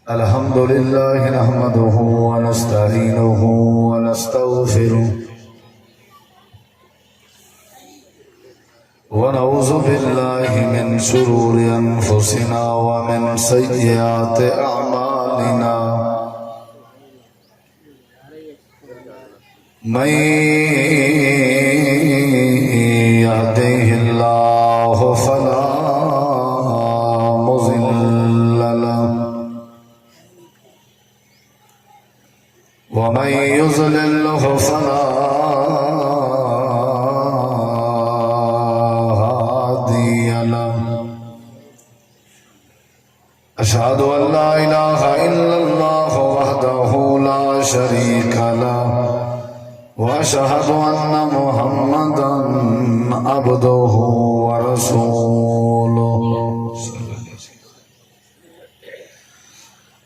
الحمد لله نحمده ونستعينه ونستغفره ونعوذ بالله من شرور أنفسنا ومن سيئات أعمالنا من يهده الله فلا مضل له ومن يضلل فلا هادي له أشهد أن لا إله إلا الله وحده لا شريك له وأشهد أن محمدا عبده ورسوله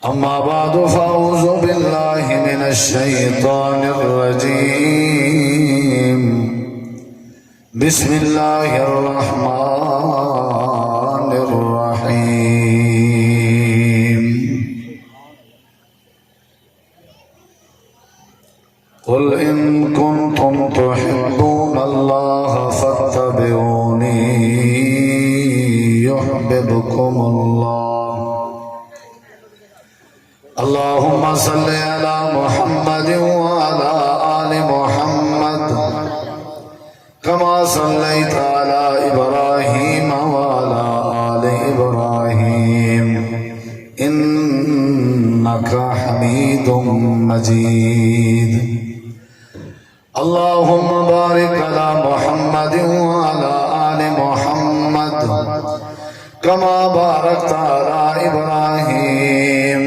أما بعد فأعوذ بالله من الشيطان الرجيم بسم الله الرحمن الرحيم قل إن كنتم تحبون الله فاتبعوني يحببكم الله اللهم صل على محمد وعلى آل محمد كما صليت على إبراهيم وعلى آل إبراهيم إنك حميد مجيد اللهم بارك على محمد وعلى آل محمد كما باركت على إبراهيم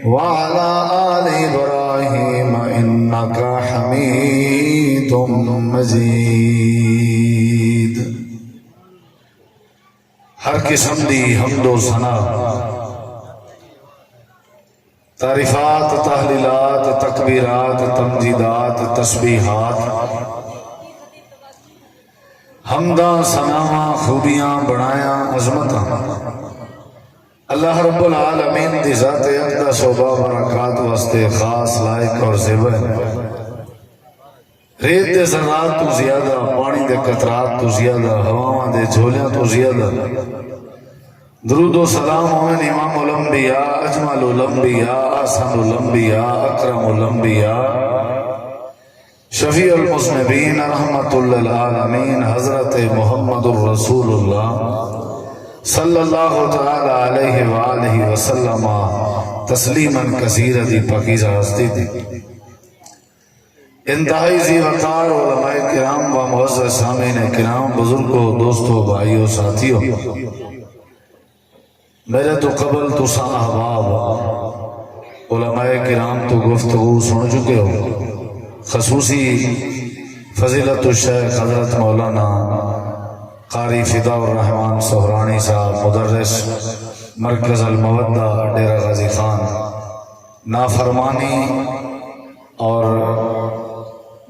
وعلى آل إبراهيم إنك حميد مجيد ہر قسم دی حمد و ثنا تعریفات تحلیلات تکبیرات تمجیدات تسبیحات حمداں ثناواں خوبیاں بڑایاں عظمتاں اللہ رب العالمین دی ذات اقدس و بابرکات واسطے خاص لائق اور زیبہ ہے ریت دے ذرات تو زیادہ پانی دے قطرات تو زیادہ ہواواں دے جھولیاں تو زیادہ درود و سلام ہوئے امام الانبیاء اجمل الانبیاء احسن الانبیاء اکرم الانبیاء شفیع المذنبین رحمت للعالمین حضرت محمد الرسول اللہ صلی اللہ تعالی علیہ وآلہ وسلم تسلیما کثیرا دی پاکیزہ ہستی دی انتہائی زی وقار علماء کرام و معزز سامعین کرام بزرگوں دوستوں بھائیوں ساتھیوں میرے تو قبل تو سا احباب علماء کرام تو گفتگو سن چکے ہو خصوصی فضیلت الشیخ حضرت مولانا قاری فدا الرحمن سہرانی صاحب مدرس مرکز المودہ ڈیرہ غازی خان نافرمانی اور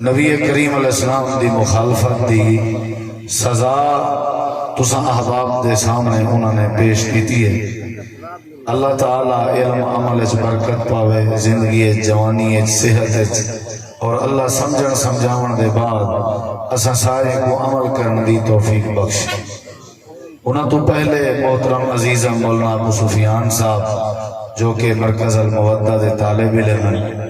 نبی کریم علیہ السلام دی مخالفت دی سزا تساں احباب دے سامنے انہوں نے پیش کیتی ہے اللہ تعالیٰ علم عمل اچ برکت پاوے زندگی جوانی صحت اور اللہ سمجھن سمجھاون دے بعد اساں سارے کو عمل کرن دی توفیق بخش انہاں تو پہلے محترم عزیزہ مولانا ابو سفیان صاحب جو کہ مرکز المودہ دے طالب علم ہیں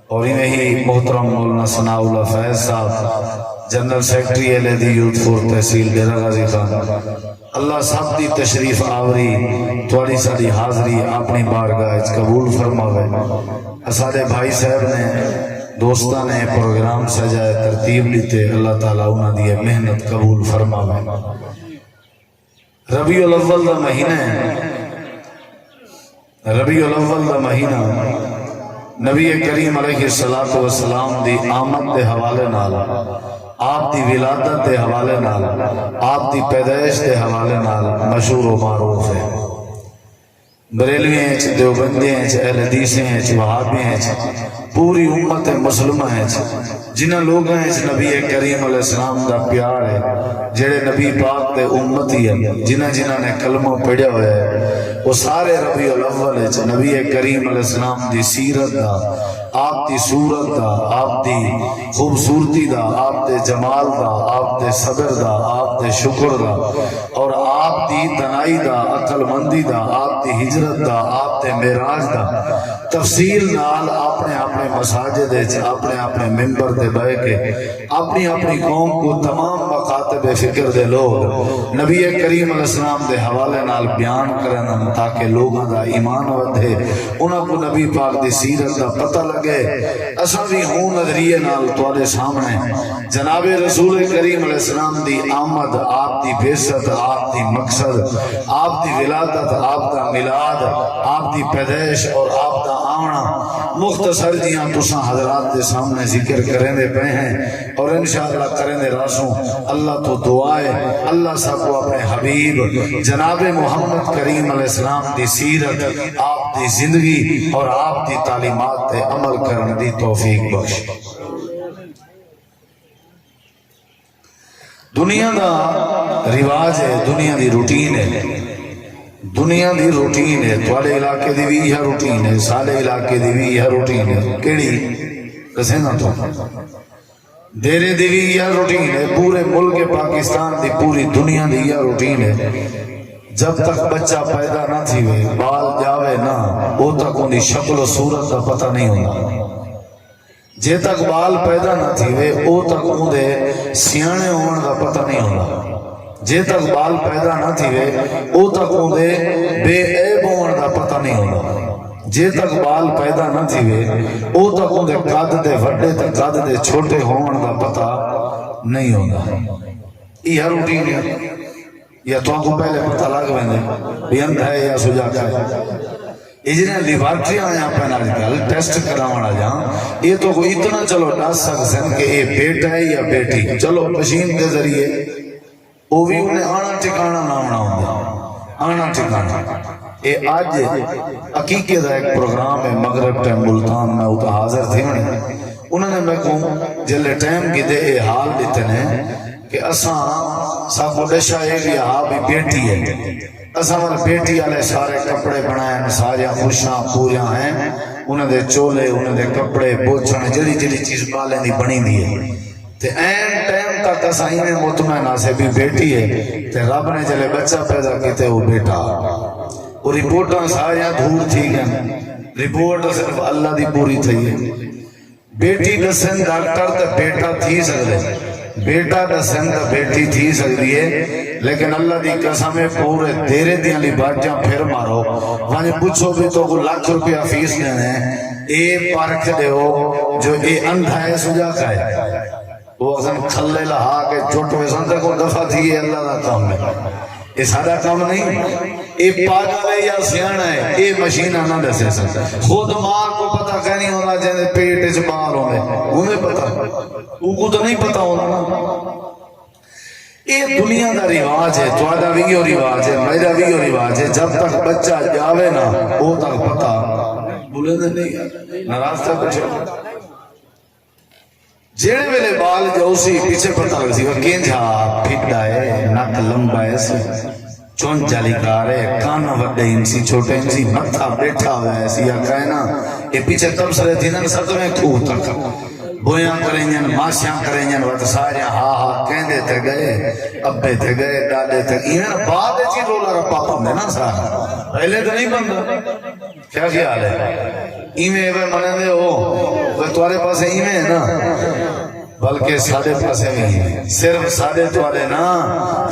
اور انہیں ہی محترم مولانا ثناء اللہ فیض صاحب جنرل سیکٹری ایل دی یوتھ فور تحصیل ڈیرہ غازی خان اللہ سب دی تشریف آوری تھوڑی ساری حاضری اپنی بارگاہ قبول فرماوے اسادے بھائی صاحب نے دوستان نے پروگرام سجائے ترتیب لیتے اللہ تعالیٰ انہاں دی محنت قبول فرماوے ربیع الاول دا مہینہ ربیع الاول دا مہینہ نبی کریم علیہ السلام دی آمد دے حوالے نال آپ دی ولادت دے حوالے نال آپ دی پیدائش دے حوالے نال مشہور و معروف ہے بریلویاں چ دیوبندیاں چ اہل حدیثیں چ وہابیاں چ پوری امت مسلمہ چ جنہاں لوگاں چ نبی کریم علیہ السلام دا پیار ہے، جڑے نبی پاک دے امتی ہیں، جنہاں نے کلمہ پڑھیا ہوا ہے، وہ سارے ربیع الاول چ نبی کریم علیہ السلام دی سیرت دا، آپ دی صورت دا، آپ دی خوبصورتی دا، آپ دے جمال دا، آپ دے صبر دا، آپ دے شکر دا، اور آپ دی دنائی دا، عقل مندی دا، آپ دی ہجرت دا، آپ دے معراج دا تفصیل نال اپنے اپنے مساجد وچ اپنے اپنے منبر تے بیٹھ کے اپنی اپنی قوم کو تمام مکاتب فکر دے لوگ نبی کریم علیہ السلام دے حوالے نال بیان کرن تاکہ لوگاں دا ایمان ودھے، انہاں کو نبی پاک دی سیرت دا پتہ لگے۔ اساں بھی ہوں نظریے نال تواڈے سامنے جناب رسول کریم علیہ السلام دی آمد، آپ دی بعثت، آپ دی مقصد، آپ دی ولادت، آپ دا میلاد، آپ دی پیدائش اور آپ دا آنا مختصر جیاں تساں حضرات دے سامنے ذکر کریں دے پہ ہیں، اور انشاءاللہ کریں دے راسوں اللہ تو دعائے اللہ سب کو اپنے حبیب جناب محمد کریم علیہ السلام دی سیرت، آپ دی زندگی اور آپ دی تعلیمات تے عمل کرن دی توفیق بخش۔ دنیا دا رواج ہے، دنیا دی روٹین ہے، دنیا دی روٹین ہے، تھوڑے علاقے دی بھی یہ روٹین ہے، سارے علاقے دی بھی یہ روٹین ہے، کیڑی کسے نہ تو دیرے دی بھی یہ روٹین ہے، پورے ملک پاکستان دی پوری دنیا دی یہ روٹین ہے۔ جب تک بچہ پیدا نہ تھی وے بال جاوے نہ وہ تک انہی شکل و صورت کا پتہ نہیں ہونا، جے تک بال پیدا نہ تھی وے او تک اندے سیانے ہون دا پتہ نہیں ہونا، جے تک بال پیدا نہ تھی وے او تک اندے بے عیب ہون دا پتہ نہیں ہونا، جے تک بال پیدا نہ تھی وے او تک اندے قد دے وڈے تے قد دے چھوٹے ہون دا پتہ نہیں ہونا۔ یہ روٹین ہے، یا تو کو پہلے پتہ لگ ویندے بھی اندھ ہے یا سجا ہے۔ اجنے لیبارٹریاں آیا پہنا جگل ٹیسٹ کراونا جہاں یہ تو کوئی اتنا چلو ڈاس سکسن کہ یہ بیٹا ہے یا بیٹی، چلو مشین کے ذریعے وہ بھی انہیں آنا ٹھکانا نامنا ہوندہ، آنا ٹھکانا۔ یہ آج عقیقے دا ایک پروگرام ہے مغرب ٹیم ملتان میں اتنا حاضر تھی انہوں نے میں کہوں جلے ٹیم کی دے اے حال دیتے ہیں کہ اساں سب ڈشا ہے کہ ہاں بھی بیٹی ہے، اساں بیٹی والے سارے کپڑے بنائے، سارے خوشاں پوریاں ہیں، انہوں دے چولے، انہوں دے کپڑے بوچھنے جڑی جڑی چیز بالیں دی بنی دی ہے، تے این ٹائم تک اساں انہیں مطمئن آسے بھی بیٹی ہے، تے رب نے جلے بچہ پیدا کیتے وہ بیٹا، وہ رپورٹاں ساریاں دھور تھی گئے، رپورٹ صرف اللہ دی پوری تھی ہے۔ بیٹی دسن ڈاکٹر تے بیٹا تھی سکتے، بیٹا دسن تے بیٹی تھی سکتی ہے، لیکن اللہ دی قسم پورے تیرے دیاں لیبارٹیاں پھر مارو وہاں پوچھو بھی تو کو ₹1,00,000 فیس دینے اے پارک دے ہو جو اے اندھا ہے سجا کا ہے، وہ اصلا کھلے لہا کے چھوٹ ویسان تے کو دفعہ تھی ہے اللہ دا کام ہے، یہ سادہ کام نہیں، اے پاگل ہے یا سیانا ہے، اے مشینہ نہ دسے سکتا، خود ماں کو پتہ کہ نہیں ہونا جیسے پیٹ اس بال ہونے انہیں پتہ، وہ کو تو نہیں پتہ ہونا۔ یہ دنیا دا رواج ہے، تواڈا بھی یہ رواج ہے، میرا بھی یہ رواج ہے، جب تک بچہ جاوے نا وہ تک پتہ بولے نہیں ناراض تھا کچھ جیڑے ویلے بال جاؤسی پیچھے پتہ لگ سی وہ کینجھا پھٹا ہے، نک لمبا ہے سی، چون جالی کار ہے، کان وڈے انسی چھوٹے انسی، متھا بیٹھا ہوا ہے سی، یا کہنا یہ پیچھے تبصرے تھی نا ستویں کھوہ تک بویاں کریں جن ماسیاں کریں جن وقت ساریاں ہاں ہاں کہندے تھے گئے ابے تھے گئے ڈاڈے تھے ایمیں بعد چیز رولا رپا پاندے نا سارا پہلے تو نہیں بندہ کیا خیال ہے ایمیں ایوے منے دے ہو وہ تمہارے پاس ایمیں ہے نا بلکہ ساڑھے پاس ہے صرف ساڑھے تمہارے نا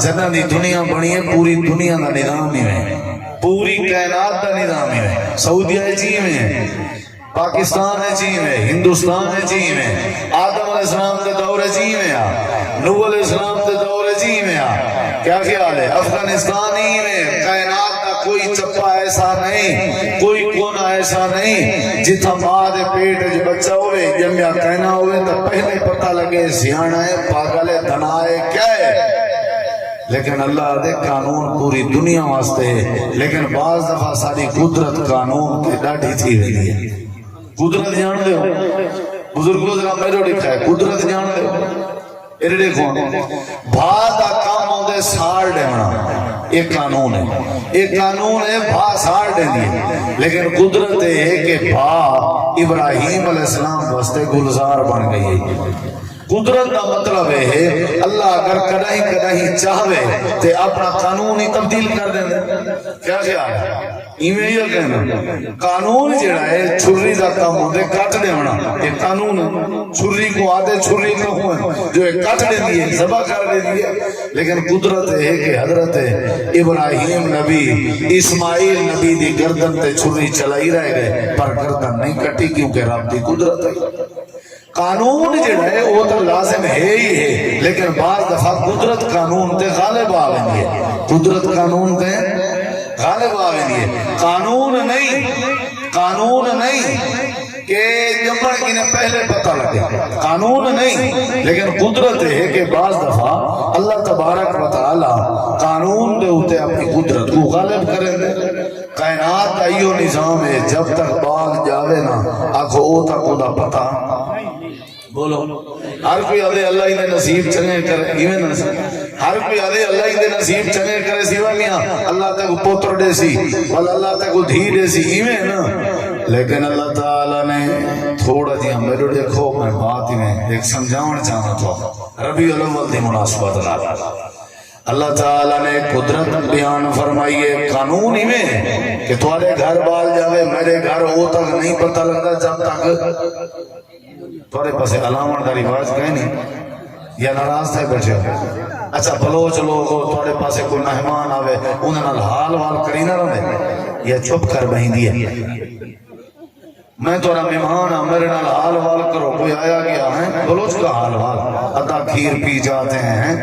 جنہ دی دنیا بنی ہے پوری دنیا دا نظام ہی ہے پوری کائنات دا نظام ہی ہے سعودیہ چیز میں ہے پاکستان ہے چین ہے ہندوستان ہے چین ہے آدم علیہ السلام کے دور چین میں نوح علیہ السلام کے دور چین میں کیا خیال ہے افغانستان ہی میں کائنات کا کوئی چپا ایسا نہیں کوئی کونا ایسا نہیں جتھا ماں دے پیٹ جو بچہ ہوئے جمعہ کہنا ہوئے تو پہلے پتہ لگے سیانا ہے پاگل ہے دھنا ہے کیا ہے لیکن اللہ دے قانون پوری دنیا واسطے ہے، لیکن بعض دفعہ ساری قدرت قانون کے ڈاڈھی تھی رہی ہے۔ قدرت جان دے ہو بزرگوں ذرا میرے لکھا ہے قدرت جان دے ہو اے دیکھو بھا دا کام ہوندے ساڑ ڈینا، ایک قانون ہے، ایک قانون ہے بھا ساڑ دینی، لیکن قدرت ہے کہ بھا ابراہیم علیہ السلام واسطے گلزار بن گئی ہے۔ قدرت کا مطلب ہے اللہ اگر کدہیں کدہیں چاہے تو اپنا قانون ہی تبدیل کر دیں۔ کیا خیال ہے؟ ایویں ہی کہنا قانون جڑا ہے چھری دا کام ہوندے کٹ دینا، یہ قانون ہے۔ چھری کو آدھے چھری نہ ہوئے جو کٹ دیندی ہے، ذبح کر دیندی ہے، لیکن قدرت ہے کہ حضرت ابراہیم نبی اسماعیل نبی دی گردن تے چھری چلائی رہ گئے پر گردن نہیں کٹی کیونکہ رب دی قدرت ہے۔ قانون جڑا ہے وہ تو لازم ہے ہی ہے، لیکن بعض دفعہ قدرت قانون تے غالب آ گئی ہے، قدرت قانون تے غالب آ گئی ہے۔ قانون نہیں کہ جمبر کی نے پہلے پتہ لگے، قانون نہیں، لیکن قدرت ہے کہ بعض دفعہ اللہ تبارک و تعالی قانون دے ہوتے اپنی قدرت کو غالب کریں دے۔ کائنات کا ایو نظام ہے جب تک باغ جاوے نا آنکھو او تک او دا پتہ بولو۔ ہر کوئی آدھے اللہ ہی نے نصیب چنگے کرے، ایویں نصیب ہر کوئی آدھے اللہ ہی نے نصیب چنگے کرے سیوا میاں اللہ تے کو پوتر دے سی والا اللہ تے کو دھی دے سی، ایویں نا۔ لیکن اللہ تعالیٰ نے تھوڑا جی میرے دیکھو میں بات ہی میں ایک سمجھاؤں چاہنا تو ربیع الاول دی مناسبت لا اللہ تعالیٰ نے قدرت بیان فرمائیے قانون ہی میں کہ تمہارے گھر بال جاوے میرے گھر وہ تک نہیں پتہ لگتا جب تک تھوڑے پاسے علامت کا رواج کہیں نہیں یا ناراض تھے بیٹھے ہو۔ اچھا بلوچ لوگ تھوڑے پاسے کوئی مہمان آوے انہیں نال حال وال کری نہ رہے یا چپ کر بہن دیا میں تھوڑا مہمان ہاں میرے نال حال وال کرو، کوئی آیا گیا ہے بلوچ کا حال وال ادا کھیر پی جاتے ہیں،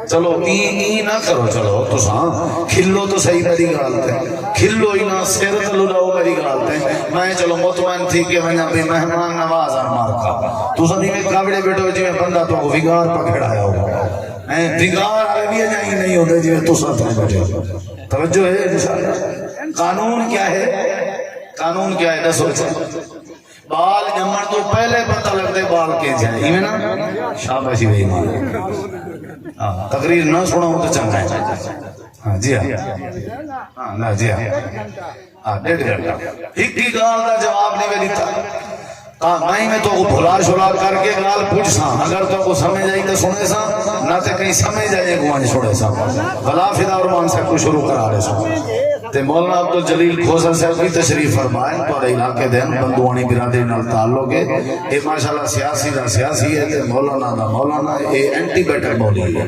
چلو این نہ کرو، چلو تو ساں کھلو تو صحیح میری گالتے کھلو ہی نہ سیر تلو رہو میری گالتے میں چلو مطمئن تھی کہ میں بھی مہمان نواز مار کا تو سنی میں کابڑے بیٹھو جی میں بندہ تو وگار پکڑایا ہو وگار آئے بھی جائیں نہیں ہوتے جی تو ساتھ میں بیٹھے ہو۔ توجہ ہے قانون کیا ہے؟ قانون کیا ہے نہ سوچا بال جمن تو پہلے پتہ لگتے بال کے جائیں ایویں نا شاباشی بھائی مان تقریر نہ سناؤں تو چنگا ہے۔ ہاں جی ہاں نا جی ہاں ڈیڑھ گھنٹہ ایک کی گال دا جواب نہیں میں دیتا میں تو کو بھلا شلا کر کے گال پوچھ سا اگر تو کو سمجھ آئی تو سنے سا نہ تو کہیں سمجھ آئے کو آنے چھوڑے سا بلا فدا ارمان سے کو شروع کرا رہے سا تے مولانا عبد الجلیل کھوسر صاحب کی تشریف فرمائیں تو علاقے دین بندوانی برادری نال تعلق ہے یہ ماشاءاللہ سیاسی دا سیاسی ہے تے مولانا دا مولانا یہ اینٹی بیٹر مولی ہے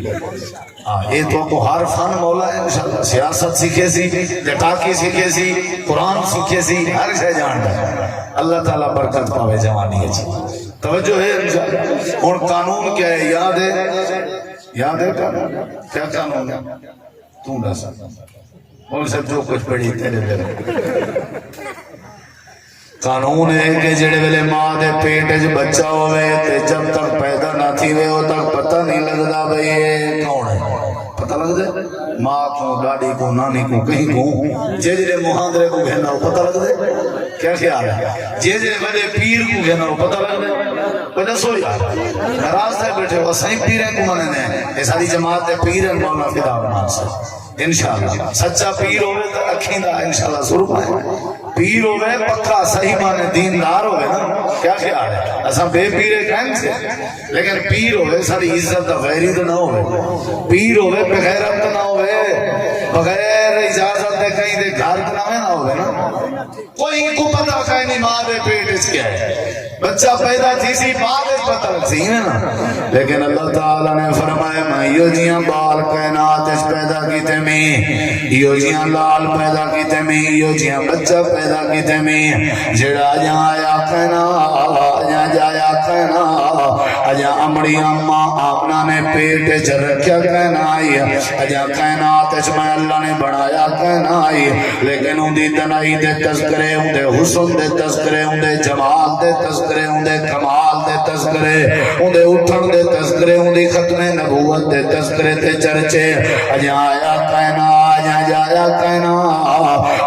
یہ تو کو ہر فن مولا ہے انشاءاللہ سیاست سیکھے سی ٹاکی سیکھے سی قرآن سیکھے سی ہر شے جانتا ہے اللہ تعالیٰ برکت پاوے جوانی ہے توجہ ہے انشاءاللہ۔ اور قانون کیا ہے یاد ہے کیا قانون ہے تو نہ سا اور سب جو کچھ پڑھی تیرے میرے قانون ہے کہ جڑے ویلے ماں دے پیٹ وچ بچہ ہوئے تے جب تک پیدا نہ تھی وے او تک پتہ نہیں لگدا بھئی یہ کون ہے پتہ لگ دے ماں کو ڈاڈی کو نانی کو کہیں کو جڑے محاندرے کو کہنا وہ پتہ لگ دے کیا خیال ہے جڑے بڑے پیر کو کہنا وہ پتہ لگ دے وجہ سو یار ناراض تھے بیٹھے وہ صحیح پیریں کو مانے نے یہ ساری جماعت دے پیریں مولانا فدا ارمان سے انشاءاللہ سچا پیر ہوئے تو اکھیں دا انشاءاللہ ضرور پائیں پیر ہوئے پکا صحیح مانے دیندار ہوئے نا کیا خیال ہے اساں بے پیرے کہیں سے لیکن پیر ہوئے ساری عزت دا غیری تو نہ ہوئے پیر ہوئے بغیرت تو نہ ہوئے بغیر اجازت دے کہیں دے گھر تو نہ ہوئے نا کوئی کو پتہ کہیں نہیں ماں دے پیٹ اس کیا ہے بچہ پیدا تھی سی بعد اس پتہ لگ سی ہے نا لیکن اللہ تعالیٰ نے فرمایا میں یہ جیاں بال کائنات اس پیدا کیتے میں یہ جیاں لال پیدا کیتے میں یہ جیاں بچہ پیدا کیتے میں جڑا جہاں آیا کہنا جہاں جایا کہنا اجا امڑی اماں آپنا نے پیٹ چ رکھیا کہنا آئی اجا کائنات اس میں اللہ نے بنایا کہنا آئی لیکن ان دی تنائی دے تذکرے ان دے حسن دے تذکرے ان دے جمال دے تذکرے ان دے کمال دے تذکرے ان دے اٹھن دے تذکرے ان دی ختم نبوت دے تذکرے تے چرچے اجا آیا کہنا آجا جایا کہنا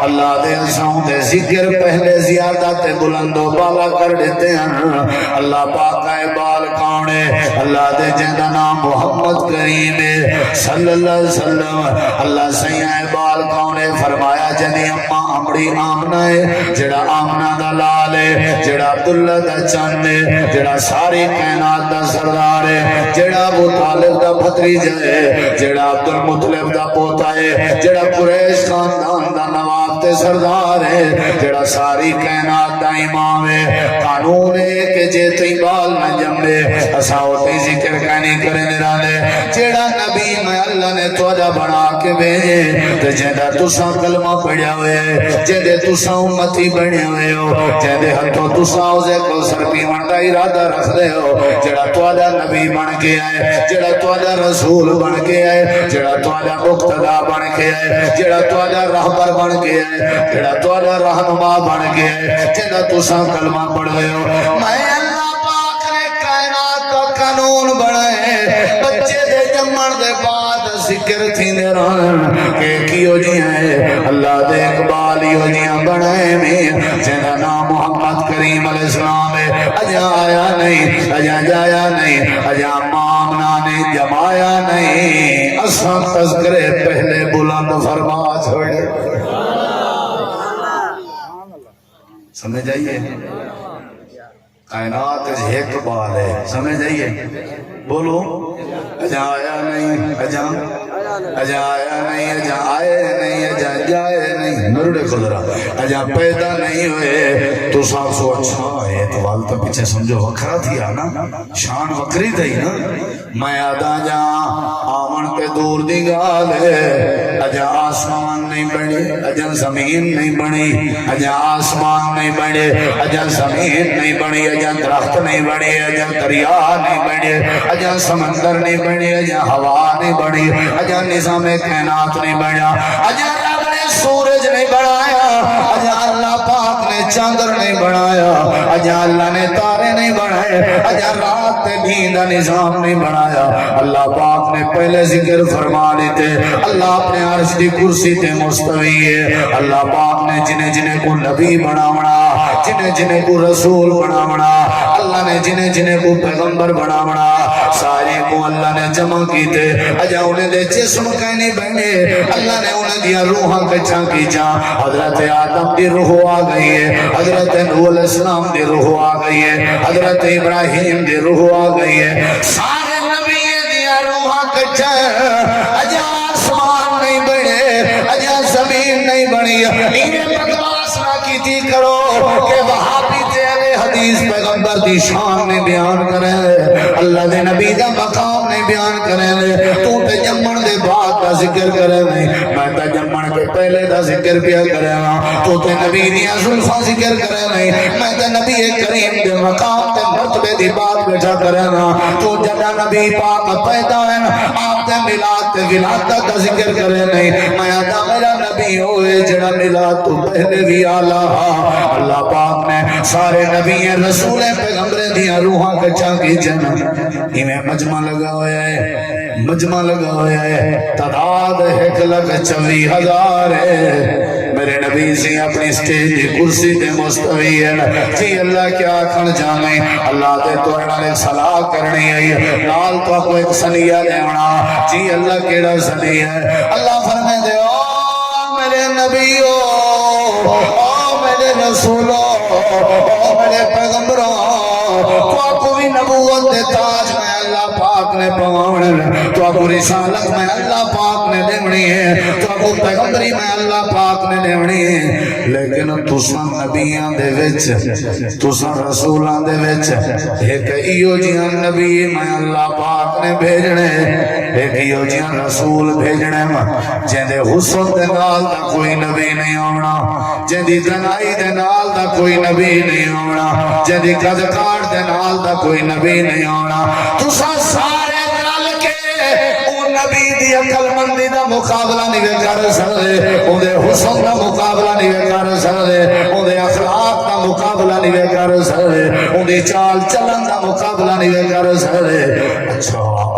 اللہ دے انسان دے ذکر پہلے زیادہ تے بلند و بالا کر دیتے ہیں اللہ پاک کا بال کاؤنے اللہ دے جندہ نام محمد کریم صلی اللہ علیہ وسلم اللہ سیاں بال کاؤنے فرمایا جنی اماں امڑی آمنہ ہے جڑا آمنہ دا لال ہے جڑا عبداللہ دا چند ہے جڑا ساری کائنات دا سردار ہے جڑا ابو طالب دا بھتریجا ہے جڑا عبد المطلب دا پوتا ہے جڑا قریش خاندان دا نواب تے سردار ہے جڑا ساری کائنات دا امام ہے قانون ہے کہ جے تی بال نہ جمبے اساوتی ذکر کہنی کرنے رانے جڑا نبی میں اللہ نے توجہ بنا کے بھیجے تو جیدہ تساں کلمہ پڑھیا ہوئے جیدے تساں امتی بڑھیا ہوئے ہو جیدے ہتھوں تساں اوزے کو سرپی منڈا ارادہ رکھ دے ہو جڑا توجہ نبی بن کے آئے جڑا توجہ رسول بن کے آئے جڑا توجہ مقتدہ بن کے آئے جڑا توجہ رہبر بن کے آئے جڑا توجہ رہنما بن کے آئے جیدہ تساں کلمہ پڑھ دے ہو میں اللہ پاک نے کائنات کا قانون بڑھائے بچے دے جمعن دے بعد ذکر تھی دے رہن کہ کیوں جی ہے اللہ دے اقبال یوں جیاں بڑھائے میں جیدہ نام محمد کریم علیہ السلام ہے اجا آیا نہیں اجا جایا نہیں اجا مامنا نے جمایا نہیں اساں تذکرے پہلے بلند فرما چھوڑے سمجھ آئیے کائنات ایک بال ہے سمجھ آئیے بولو اجا آیا نہیں اجا آیا نہیں اجا آئے نہیں اجا جائے نہیں مرڑے خدرہ اجا پیدا نہیں ہوئے تو ساتھ سو اچھا ہے تو والتا پیچھے سمجھو وکھرا تھی آنا شان وکری تھی نا میں آدھا جا آمن کے دور دی گال ہے اجا آسمان نہیں بڑی اجا زمین نہیں بڑی اجا آسمان نہیں بڑی اجا زمین نہیں بڑی اجا درخت نہیں بڑی اجا دریا نہیں بڑی اجا سمندر نہیں بڑی اجا ہوا نہیں بڑی اجا نظام کائنات نہیں بڑھا اجا رب نے سورج نہیں بڑھایا اجا اللہ پاک نے چاندر نہیں بڑھایا اجا اللہ نے تارے نہیں بڑھائے اجا رات دین دا نظام نہیں بڑھایا اللہ پاک نے پہلے ذکر فرما لیتے اللہ اپنے عرش کی کرسی تے مستوی ہے اللہ پاک نے جنہیں جنہیں کو نبی بناونا جنہیں جنہیں کو رسول بناونا اللہ نے جنہیں جنہیں کو پیغمبر بناونا سارے کو اللہ نے جمع کیتے اجا انہیں دے جسم کہنی بہنے اللہ نے انہیں دیا روحاں کچھا کی جان حضرت آدم دی روح آ گئی ہے حضرت نوح علیہ السلام دی روح آ گئی ہے حضرت ابراہیم دی روح آ گئی ہے سارے نبی دیا روحاں کچھا اجا آسمان نہیں بڑھے اجا زمین نہیں بڑھی انہیں بکواس نہ کی تھی کرو کہ وہاں بھی تیرے حدیث پیغمبر دی شان میں بیان کریں اللہ دے نبی دا مقام میں بیان کریں تو تے جمعن دے بعد دا ذکر کریں میں تے جمعن کے پہلے دا ذکر پیا کریں تو تے نبی دیا ظلفہ ذکر کریں میں تے نبی کریم دے مقام تے مرتبے دی بات بیٹھا کریں تو جدا نبی پاک پیدا ہے آپ تے ملاد تے ولادت دا ذکر کریں میں آدھا میرا نبی ہوئے جڑا ملاد تو پہلے بھی آلہ اللہ پاک نے سارے نبی رسول پیغمبر دیا روحاں کچھا کی جنا ہمیں مجمع لگا ہویا ہے مجمع لگا ہویا ہے تعداد 1,24,000 ہے میرے نبی سے اپنی سٹیج دی کرسی تے مستوی ہے جی اللہ کیا کھن جانے اللہ دے تو ایک صلاح کرنی ہے نال تو کو ایک سنیہ لیونا جی اللہ کیڑا سنیہ ہے اللہ فرمائے دے او میرے نبیو او میرے رسولو او میرے پیغمبروں تو آپ بھی نبوت دے تاج میں اللہ پاک نے پوانے تو آپ رسالت میں اللہ پاک نے دیونی ہے تو آپ پیغمبری میں اللہ پاک نے دیونی ہے لیکن تساں نبیاں دے وچ تساں رسولاں دے وچ ایک ایو جیاں نبی میں اللہ پاک نے بھیجنے ایک ایو جیاں رسول بھیجنے جن دے حسن دے نال دا کوئی نبی نہیں ہونا جن دی دنائی دے نال دا کوئی نبی نہیں ہونا جن دی قدکار دے نال دا کوئی نبی نہیں ہونا تساں سارے رل کے او نبی دی عقل مندی دا مقابلہ نہیں کر سکتے اودے حسن دا مقابلہ نہیں کر سکتے اودے اخلاق دا مقابلہ نہیں کر سکتے اودے چال چلن دا مقابلہ نہیں کر سکتے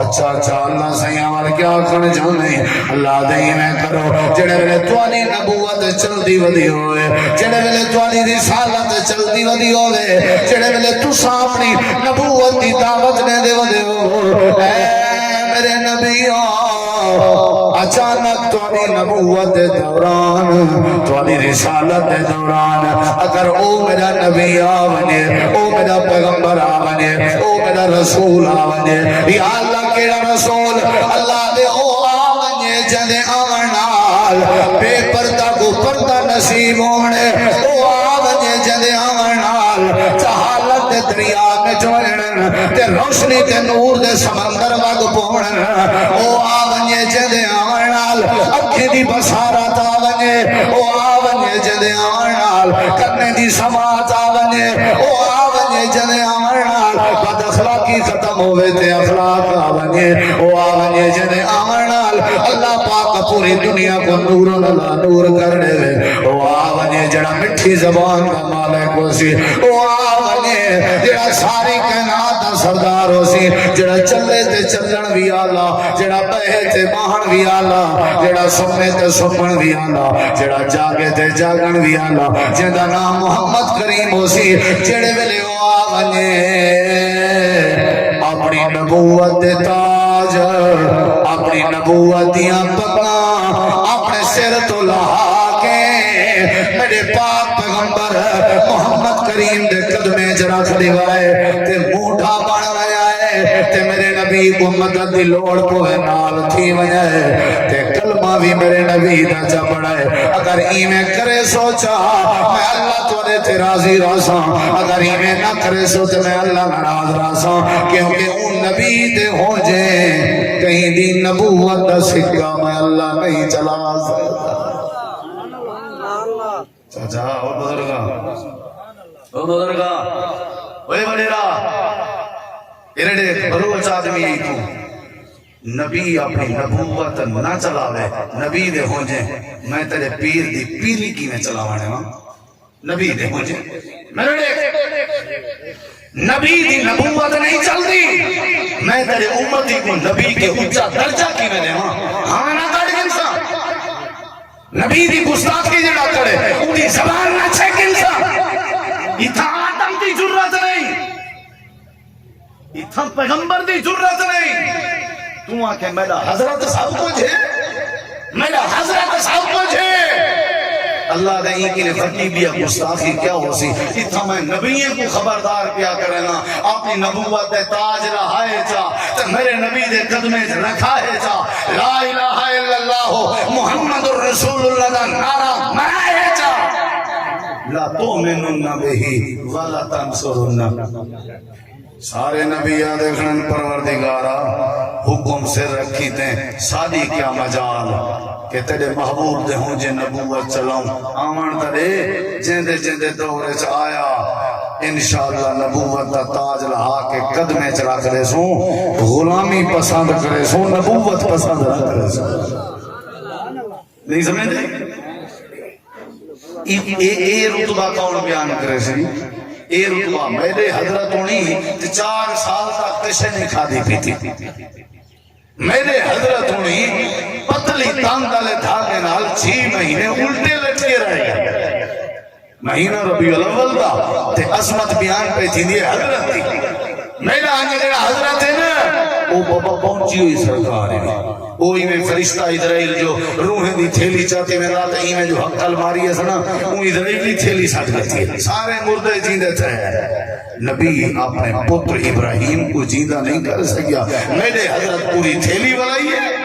اچھا اللہ سیاں وال کیا کرن چاہنے اللہ دے میں کرو جڑے ویلے تواڈی نبوت چلدی ودی ہوئے جڑے ویلے تواڈی رسالت چلدی ودی ہوئے جڑے ویلے تساں اپنی نبوت دی دعوت دے ودی ہو اے میرے نبیوں اچانک تواڈی نبوت دے دوران تواڈی رسالت دے دوران اگر او میرا نبی آونے او میرا پیغمبر آونے او میرا رسول آونے یا اللہ کیڑا رسول اللہ دے او آونے جنے آونال بے پردہ کو پردہ نصیب ہونے او آونے جنے آونال جہالت دے دریا میں چوڑن تے روشنی تے نور دے سمندر وگ پوڑن او آونے جنے آونال اکھے دی بصارت آونے او آونے جنے آونال کرنے دی سماعت آونے او آونے جنے آونال بد اخلاقی ختم ہوئے تے اخلاق آونے او آونے جنے آونال اللہ پاک پوری دنیا کو نور اللہ نور کرنے میں او آونے جڑا مٹھی زبان کا مالک ہو سی او آونے جڑا ساری کائنات دا سردار ہو سی جڑا چلے تے چلن بھی آلہ جڑا بہے تے باہن بھی آلہ جڑا سمنے تے سمن بھی آلہ جڑا جاگے تے جاگن بھی آلہ جڑا نام محمد کریم ہو سی جڑے ویلے او آونے اپنی نبوت دے تاج اپنی نبوت دیاں پگاں اپنے سر تو لہا کے میرے پاک پیغمبر محمد کریم دے قدمے جرا کھڑی وائے تے موٹھا بڑھ رہا ہے تے میرے نبی کو مدد دی لوڑ کو ہے نال تھی وجہ ہے تے کلمہ بھی میرے نبی دا جا پڑا ہے اگر ایمیں کرے سوچا میں اللہ توڑے تے راضی راساں اگر ایمیں نہ کرے سوچ میں اللہ ناراض راساں کیونکہ اون نبی دے ہو جائیں کہیں دی نبوت دا سکہ میں اللہ نہیں چلا سکتا چاچا اور بزرگا اوے بڑیرا ایرڑے بروچ آدمی ہی تو نبی اپنی نبوت نہ چلاوے نبی دے ہو جائیں میں تیرے پیر دی پیری کی میں چلاوانے ہاں نبی دے ہو جائیں نبی دی نبوت نہیں چل دی میں تیرے امتی کو نبی کے اونچا درجہ کی میں دے ہاں نہ کر انسان نبی دی گستاخی جڑا کرے اونی زبان نہ چھک انسان اتھا آدم دی جرت نہیں اتھا پیغمبر دی جرت نہیں تو آکے میرا حضرت صاحب کو جھے میرا حضرت صاحب کو جھے اللہ دے کی نے فرقی بیا گستاخی کیا ہو سی اتھا میں نبیوں کو خبردار کیا کرنا اپنی نبوت دے تاج رہائے جا تو میرے نبی دے قدمے رکھائے جا لا الہ الا اللہ محمد الرسول اللہ دا نعرہ مرائے جا لا تؤمنن بہی ولا تنصرن سارے نبی دیکھن پروردگارا حکم سے رکھی دیں سادی کیا مجال کہ تیرے محبوب دے ہوں جے نبوت چلاؤں آمان ترے جندے جندے دورے چ آیا انشاءاللہ نبوت دا تاج لہا کے قدمے چلا کرے سوں غلامی پسند کرے سوں نبوت پسند کرے سوں نہیں سمجھ دے اے رتبہ کون بیان کرے سی اے رتبہ میرے حضرت ہونی 4 سال تک کشے نہیں کھا دی پیتی میرے حضرت ہونی پتلی تانگالے دھاگے نال 6 مہینے الٹے لٹکے رہے گا مہینہ ربیع الاول دا تے عظمت بیان پہ تھی دی حضرت تھی میرا آنجا جڑا حضرت ہے نا وہ بابا پہنچی ہوئی سرکار ہے وہی میں فرشتہ اسرائیل جو روحیں دی تھیلی چاہتے میں رات ہی میں جو حق الماری ہے سنا وہ اسرائیلی تھیلی ساتھ لیتی ہے سارے مردے جیندے تھے نبی اپنے پتر ابراہیم کو جیندہ نہیں کر سکیا میرے حضرت پوری تھیلی بلائی ہے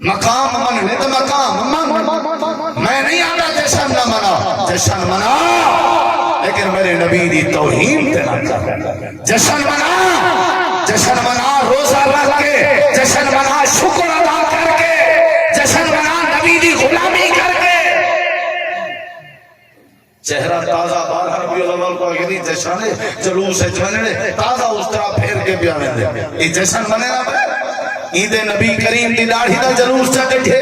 مقام من ہے تو مقام من میں نہیں آنا جشن نہ منا جشن منا لیکن میرے نبی دی توہین تے نہ کر جشن منا روزہ رکھ کے جشن منا شکر ادا کر کے جشن منا نبی دی غلامی کر کے چہرہ تازہ 12 ربیع الاول کو اگلی جشن جلوس جمنے تازہ اس طرح پھیر کے پیانے دے یہ جشن منے نہ ایندے نبی کریم دی داڑھی دا جلوس چا کٹھے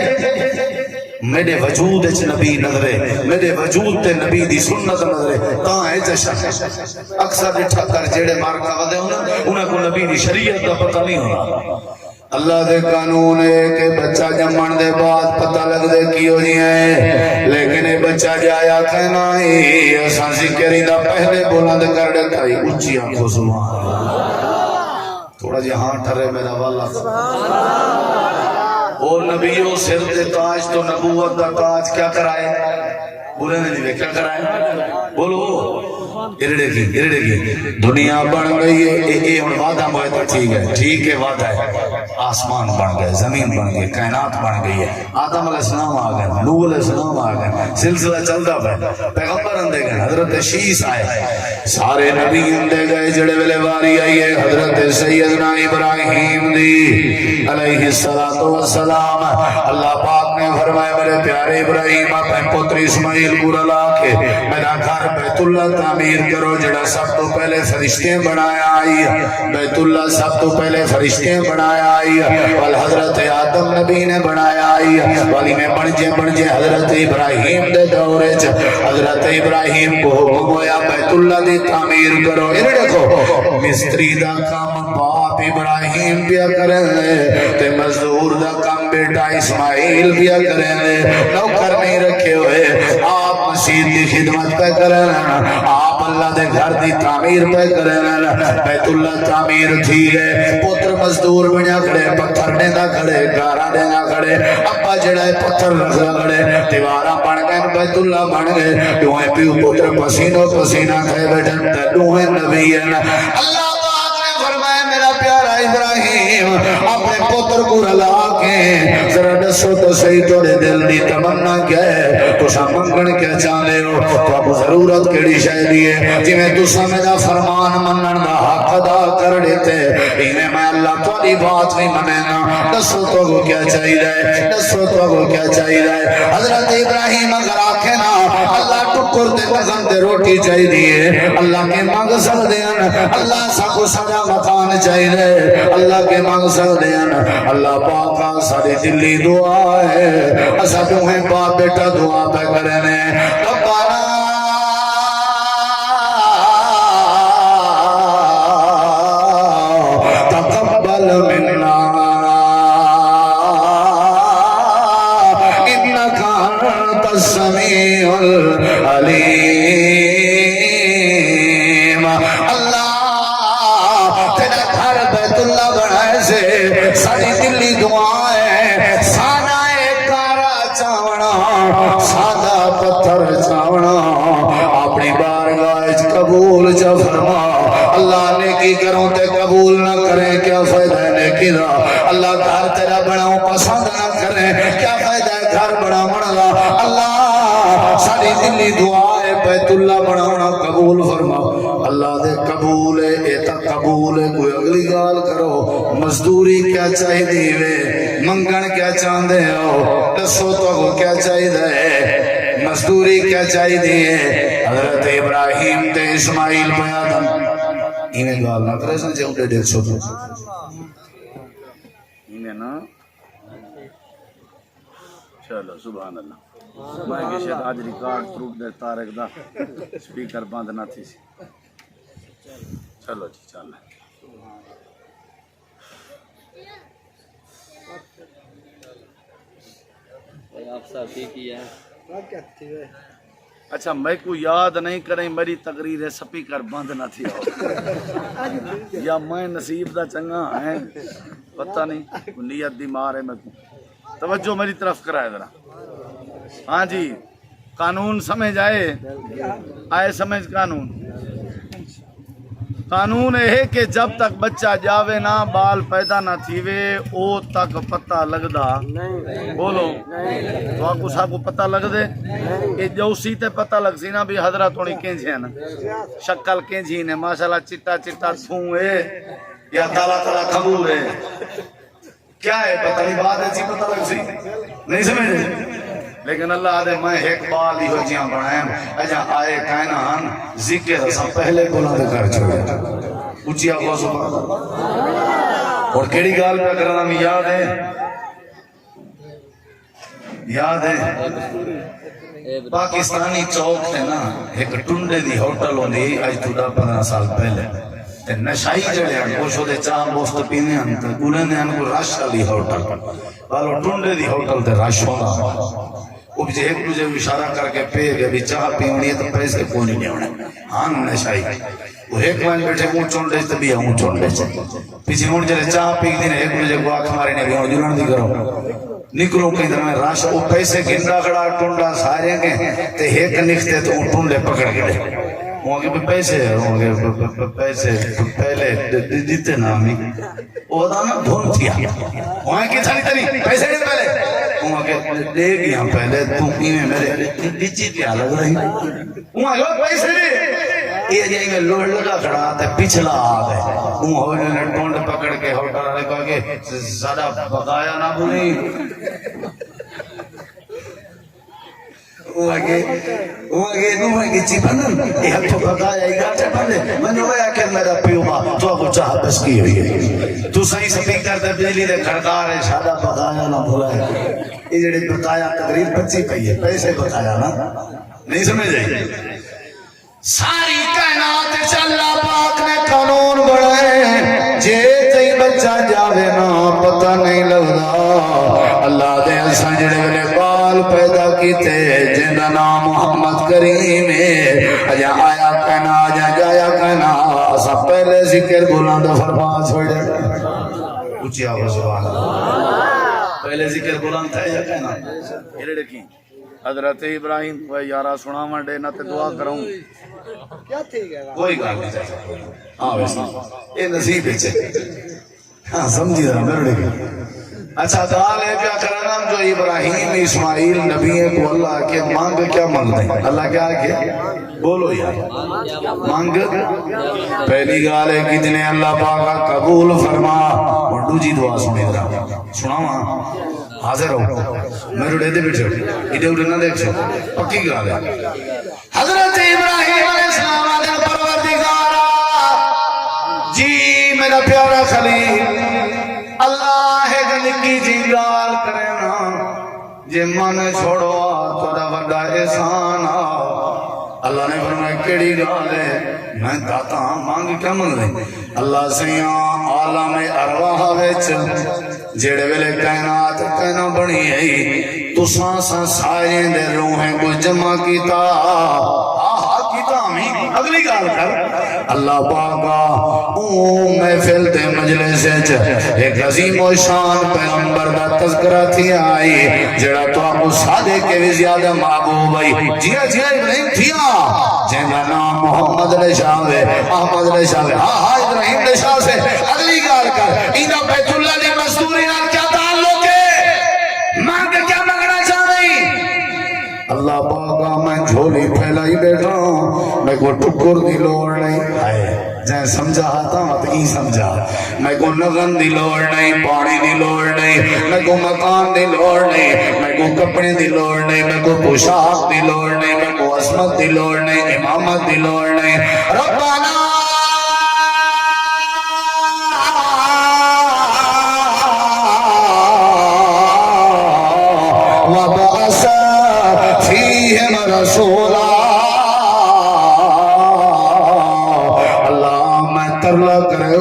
میرے وجود اچ نبی نظرے میرے وجود تے نبی دی سنت نظرے تاں ہے جشن اکثر ڈٹھا کر جیڑے مار کا ودے ہونا انہاں کو نبی دی شریعت دا پتہ نہیں ہونا اللہ دے قانون ہے کہ بچہ جمن دے بعد پتہ لگ دے کیوں نہیں ہے لیکن یہ بچہ جایا کہنا ہی اساں ذکر دا پہلے بلند کر دیتا ہی اونچی آنکھوں سبحان اللہ تھوڑا جی ہاں ٹھرے میرا والا اور نبیوں سر دے تاج تو نبوت دا تاج کیا کرائے بولے نہیں کیا کرائے بولو ارڑے کی دنیا بن گئی ہے اے ہن وعدہ موعدہ ٹھیک ہے وعدہ ہے آسمان بن گئے زمین بن گئی کائنات بن گئی ہے آدم علیہ السلام آ گئے نوح علیہ السلام آ گئے سلسلہ چلتا پہ پیغمبر اندے گئے حضرت شیس آئے سارے نبی اندے گئے جڑے ویلے واری آئی ہے حضرت سیدنا ابراہیم دی علیہ السلام اللہ پاک نے فرمایا میرے پیارے ابراہیم اپنے پتر اسماعیل کو رلا کے میرا گھر بیت اللہ تعمیر کرو جڑا سب تو پہلے فرشتے بنایا آئی بیت اللہ سب تو پہلے فرشتے بنایا آئی وال حضرت آدم نبی نے بنایا آئی والی میں بن جے حضرت ابراہیم دے دورے چ حضرت ابراہیم کو حکم ہویا بیت اللہ دی تعمیر کرو یہ دیکھو مستری دا کام باپ ابراہیم پیا کریں تے مزدور دا کام بیٹا اسماعیل پیا کریں نوکر نہیں رکھے ہوئے آپ مسجد کی خدمت پہ کریں آپ اللہ دے گھر دی تعمیر پہ کریں بیت اللہ تعمیر تھی ہے پتر مزدور بنیا کھڑے پتھر دینا کھڑے گارا دینا کھڑے ابا جڑا ہے پتھر رکھنا کھڑے دیوارہ بن گئے بیت اللہ بن گئے دوہیں پیو پتر پسینوں پسینہ تھے بیٹھن دوہیں نبی اللہ میرا پیارا ابراہیم اپنے پتر کو رلا کے ذرا دسو تو صحیح تھوڑے دل دی تمنا کیا ہے تسا منگن کیا چاہتے ہو تو اب ضرورت کیڑی شاید ہے جی میں تسا میرا فرمان منن دا حق ادا کر دیتے انہیں میں اللہ تھوڑی بات نہیں منینا دسو تو کو کیا چاہیے دسو تو کو کیا چاہیے حضرت ابراہیم اگر آکھے نا اللہ ٹکر دے قسم دے روٹی چاہیے اللہ کے مانگ سکتے ہیں اللہ سا کو سجا مکان چاہیے اللہ کے مانگ سکتے ہیں اللہ پاک ساری دلی دعا ہے اسا دوہیں باپ بیٹا دعا پہ کرنے ربنا تقبل منا انک انت السمیع العلیم ساری دلی دعائیں سادہ کارا چاونا سادہ پتھر چاونا اپنی بارگاہ قبول جا فرما اللہ نے کی کروں تے قبول نہ کریں کیا فائدہ ہے نیکی دا اللہ گھر تیرا بناؤں پسند نہ کریں کیا فائدہ ہے گھر بنا مرلا اللہ ساری دلی دعائیں بیت اللہ بناونا قبول فرما اللہ دے قبول ہے ایتا قبول ہے کوئی اگلی گال کرو مزدوری کیا چاہی دیوے منگن کیا چاندے ہو دسو تو کو کیا چاہی دے مزدوری کیا چاہی دیئے حضرت ابراہیم تے اسماعیل پیادم انہیں گال نہ کرے سن چاہوں دے سو تو انہیں نا چلو سبحان اللہ میں کسی آج ریکارڈ پروف دے تارک دا سپیکر بند نہ تھی سی چلو جی چل آپ صاحب کی ہے اچھا میں کو یاد نہیں کریں میری تقریر ہے سپیکر بند نہ تھی یا میں نصیب دا چنگا ہے پتہ نہیں نیت دی مار ہے میں کو توجہ میری طرف کرائے ذرا ہاں جی قانون سمجھ آئے سمجھ قانون ہے کہ جب تک بچہ جاوے نہ بال پیدا نہ تھیوے او تک پتہ لگدا بولو تو آکو سا کو پتہ لگ دے کہ جو سی تے پتہ لگ سی نا بھی حضرت ہونی کینجھے نا شکل کینجھی نے ماشاءاللہ چٹا چٹا تھوں ہے یا تالا تالا قبول ہے کیا ہے پتہ نہیں بات ہے چی پتہ لگ سی نہیں سمجھے لیکن اللہ دے میں ایک بال ہی ہو جیاں بڑھائیں اجاں آئے کائنان ذکر سا پہلے بلند کر چھوڑے اچھی آگو سبحان اللہ اور کیڑی گال پہ کرنا میں یاد ہے پاکستانی چوک ہے نا ایک ٹنڈے دی ہوٹل ہوندی آج تو 15 سال پہلے تے نشائی جڑے ہیں وہ شو دے چاہ بوست پینے ہیں تے گولے نے ان کو رش والی ہوٹل والو ٹنڈے دی ہوٹل تے رش ہونا وہ بھی ایک دوسرے اشارہ کر کے پے گئے بھی چاہ پیونی ہے تو پیسے کو نہیں ہونے ہاں نشائی وہ ایک وائن بیٹھے اون چونڈے سے بھی اون چونڈے سے پیچھے اون جلے چاہ پی دینے ایک دوسرے کو آنکھ مارے نے بھی اون جلن دی کرو نکلو کہیں در میں راش وہ پیسے گنڈا کھڑا ٹونڈا سارے کے تے ایک نکھتے تو ان ٹونڈے پکڑ گئے وہاں کے پیسے پیسے پہلے دیتے نا ہمیں وہ دا نا دھون تھیا وہاں کی تھا نہیں پیسے نہیں پہلے وہاں کے دے گیا پہلے تم میں میرے بیچی کیا لگ رہی وہاں کے پیسے نہیں یہ جائیں گے لوڑ لگا کھڑا تھا پچھلا آ گئے وہاں ہوئے نے ٹونڈ پکڑ کے ہوٹل والے کہا کہ زیادہ بقایا نہ بھولی وہاں چی بنن یہ ہم تو بقایا ہی گاٹے بنے میں نے ہویا کہ میرا پیوما تو اب چاہ بس کی ہوئی ہے تو صحیح سپیکر دے بجلی دے کھڑکار ہے زیادہ بقایا نہ بھولا ہے یہ جڑے بقایا تقریر بچی پئی ہے پیسے بقایا نا نہیں سمجھ جائے ساری کائنات اللہ پاک نے قانون بڑھائے جے تی بچہ جاوے نا پتہ نہیں لگدا اللہ دے اساں جڑے ویلے بال پیدا کیتے جن دا نام محمد کریم ہے اجا آیا کہنا اجا جایا کہنا اساں پہلے ذکر بلند فرما چھوڑے اونچی آواز سبحان اللہ پہلے ذکر بلند تھا یا کہنا یہ لڑکی حضرت ابراہیم وہ یارا سنا منڈے نہ تے دعا کروں کیا تھی گا کوئی گل نہیں ہاں ویسے یہ نصیب ہے ہاں سمجھی رہا میرے اچھا گال ہے کیا کرنا جو ابراہیم اسماعیل نبی کو اللہ کے مانگ کیا مانگ دیں اللہ کیا کیا بولو یار مانگ پہلی گال ہے کہ جنہیں اللہ پاک قبول فرما اور دوسری دعا سنیں سنا وہاں حاضر ہو میں روڑے دے بیٹھے ادھے اٹھے نہ دیکھ سو پکی گال ہے حضرت ابراہیم علیہ السلام علیہ پروردگارا جی میرا پیارا خلیل اللہ ہے جنکی جی گال کرنا جے من چھوڑو توڑا وڈا احسان اللہ نے فرمایا کیڑی گال ہے میں داتا مانگ کیا مانگ رہے اللہ سیاں عالم ارواح وچ جڑے ویلے کائنات کہنا بنی ہے تو سانساں سارے دے روحیں کو جمع کیتا کیتا ہمیں اگلی گال کر اللہ پاکا محفل دے مجلس وچ ایک عظیم و شان پیغمبر دا تذکرہ تھی آئی جڑا تو آپ صادق کے بھی زیادہ محبوب آئی جیا ابراہیم تھیا جن کا نام محمد نشاوے احمد نشاوے ابراہیم نشاوے اگلی گال کر اینا بیت اللہ نے مزدوری نال کیا تعلق ہے مانگ کیا مانگنا چاہ رہی اللہ پاکا میں جھولی پھیلائی بیٹھا ہوں میں کو ٹکر دی لوڑ نہیں آئے جائیں سمجھا آتا ہوں تو ہی سمجھا میں کو نغن دی لوڑ نہیں پانی دی لوڑ نہیں میں کو مکان دی لوڑ نہیں میں کو کپڑے دی لوڑ نہیں میں کو پوشاک دی لوڑ نہیں میں کو عصمت دی لوڑ نہیں امامت دی لوڑ نہیں ربنا وبعث فیہم رسولا اللہ کرے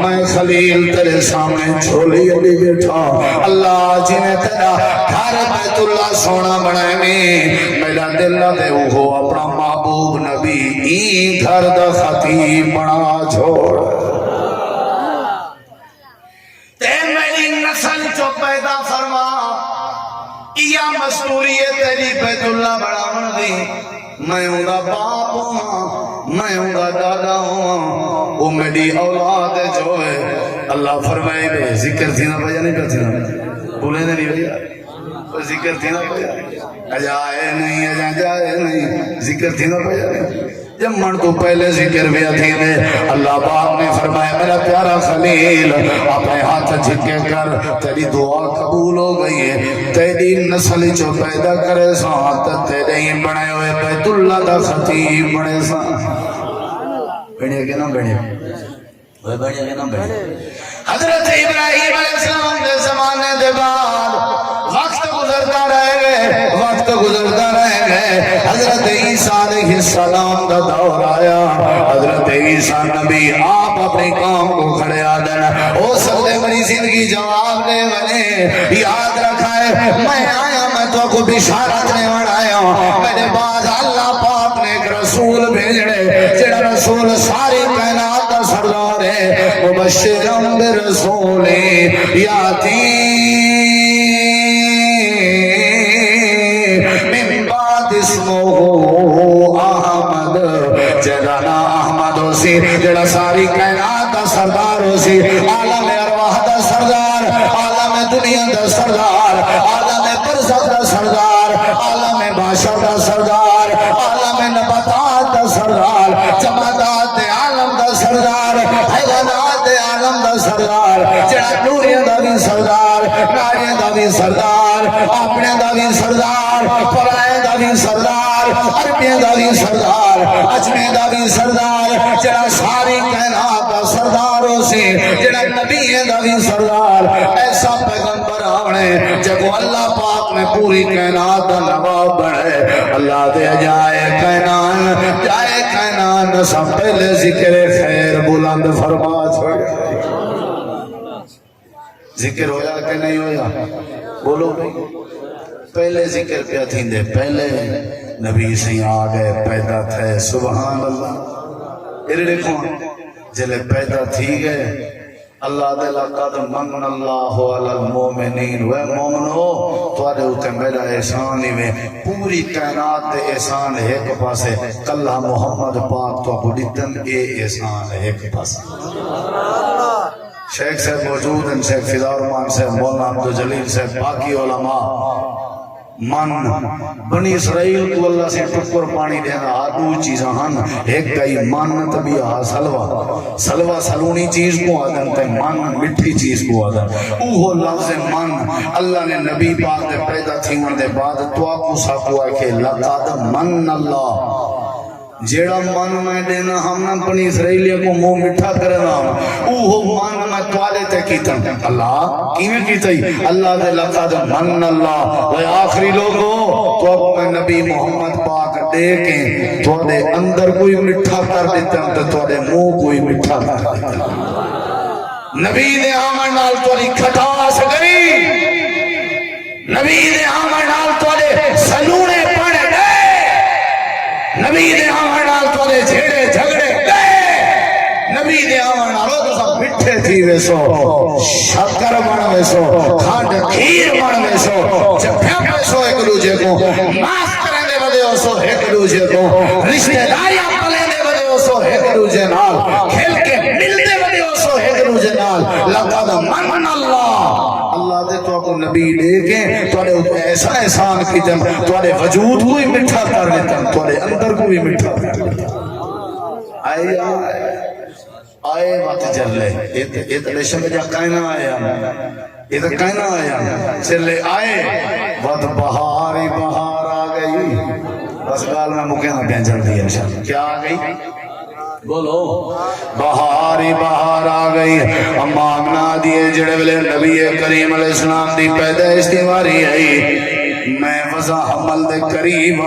میں خلیل تیرے سامنے چھولی علی بیٹھا اللہ جنہیں تیرا گھر بیت اللہ سونا بنائے میں میرا دل دے وہ اپنا محبوب نبی این گھر دا خطیب بنا چھوڑ تے میری نسل جو پیدا فرما یا مستوری تیری بیت اللہ بڑھاون دی میں ہوں گا باپ ہوں میں ہوں گا دادا ہوں وہ میری اولاد جو ہے اللہ فرمائے بے ذکر تھی نا بھائی نہیں کرتی نا بولے نہیں بھائی ذکر تھی نا بھائی اجائے نہیں اجائے نہیں ذکر تھی نا بھائی جب من تو پہلے ذکر بھی تھی نے اللہ باپ نے فرمایا میرا پیارا خلیل اپنے ہاتھ جھکے کر تیری دعا قبول ہو گئی ہے تیری نسل جو پیدا کرے ساتھ تیرے ہی بڑے ہوئے بیت اللہ دا خطیب بڑے ساتھ بڑھے کے نا بڑھے بڑھے کے نا بڑھے حضرت ابراہیم علیہ السلام دے زمانے دے بعد وقت گزرتا رہ گئے حضرت عیسیٰ علیہ السلام دا دور آیا حضرت عیسیٰ نبی آپ اپنی قوم کو کھڑے آدن ہو سکتے بڑی زندگی جواب دے بنے یاد رکھا ہے میں آیا میں تو کو بشارت نے بڑھایا میرے بعد اللہ پاک نے ایک رسول بھیجنے جڑا رسول ساری کائنات کا سردار ہے مبشرم برسول یاتی من بعد اسمہ احمد جڑا احمد ہو سی جڑا ساری کائنات کا سردار ہو سی عالم ارواح دا سردار عالم دنیا دا سردار عالم برزخ دا سردار عالم باشر دا سردار عالم نباتات دا سردار جمادات عالم دا سردار حیوانات عالم دا سردار جڑا نوریاں دا بھی سردار ناریاں دا بھی سردار اپنے دا بھی سردار پرائے دا بھی سردار عربیاں دا بھی سردار اجمے دا بھی سردار جڑا ساری کائنات دا سردار ہو سی جڑا نبی دا بھی سردار ایسا پیغمبر آنے جب اللہ پاک میں پوری کائنات دا نواب بڑھے اللہ دے جائے کائنان سب پہلے ذکر خیر بلند فرما چھوڑے ذکر ہویا کہ نہیں ہویا بولو پہلے ذکر پہ تھی دے پہلے نبی سے آ گئے پیدا تھے سبحان اللہ ارڑے کون جلے پیدا تھی گئے اللہ دے لقد من اللہ علی المومنین وہ مومن ہو توارے ہوتے میرا احسان ہی میں پوری کائنات دے احسان ایک پاسے کلہ محمد پاک تو ابو دیتن اے احسان ایک پاسے شیخ صاحب موجود ہیں شیخ فضا الرحمان صاحب مولانا عبدالجلیل صاحب باقی علماء من بنی اسرائیل کو اللہ سے ٹکر پانی دینا دو چیزاں ہن ایک کئی مانت بھی سلوہ سلونی چیز کو آدن تے من مٹھی چیز کو آدن اوہ لفظ من اللہ نے نبی پاک دے پیدا تھی من دے بعد تو آکو ساکو آئے کہ لقد من اللہ جیڑا من میں دینا ہم نہ بنی اسرائیلیہ کو منہ مٹھا کرنا اوہ من میں توالے تے کیتا اللہ کیویں کیتا ہی اللہ دے لقد من اللہ و آخری لوگوں تو اب میں نبی محمد پاک دیکھیں تو دے اندر کوئی مٹھا کر دیتا تو دے منہ کوئی مٹھا کر دیتا نبی دے آمن نال تو لی کھٹاس گئی نبی دے آمن نال تو دے سلونے پڑ گئے نبی دے آمن نال تو دے جھیڑے جھگڑے گئے نبی دے آمن نال تو سب مٹھے تھی ویسو شکر بن ویسو کھانڈ کھیر بن ویسو جبھیاں ویسو ایک دوجے کو ماس کریں دے بدے ویسو ایک دوجے کو رشتہ داریاں پلیں دے بدے ویسو ایک دوجے نال کھل کے مل دے بدے ویسو ایک دوجے نال لقد من اللہ اللہ دے تو اپنے نبی لے کے توڑے ایسا احسان کی جن توڑے وجود کوئی مٹھا کر دیتا توڑے اندر کوئی مٹھا کر دیتا آئے وقت چلے یہ تو لیشن میں جا کائنہ آیا یہ تو کائنہ آیا چلے آئے وقت بہاری بہار آ گئی بس گال میں مکہ نہ پہن جلدی ہے انشاءاللہ کیا آ گئی بولو بہاری بہار آ گئی امامنا دیئے جڑے ویلے نبی کریم علیہ السلام دی پیدائش دی واری آئی میں وزا حمل دے قریب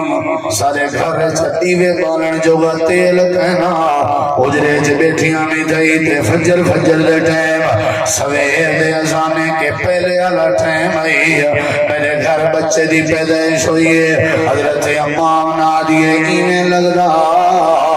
سارے گھر چھتی وے بالن جو گا تیل کہنا اجرے چھ بیٹھیاں میں دائی تے فجر دے ٹائم سویر دے ازانے کے پہلے علا ٹائم آئی میرے گھر بچے دی پیدائش ہوئی ہے حضرت امامنا دیئے کینے لگ رہا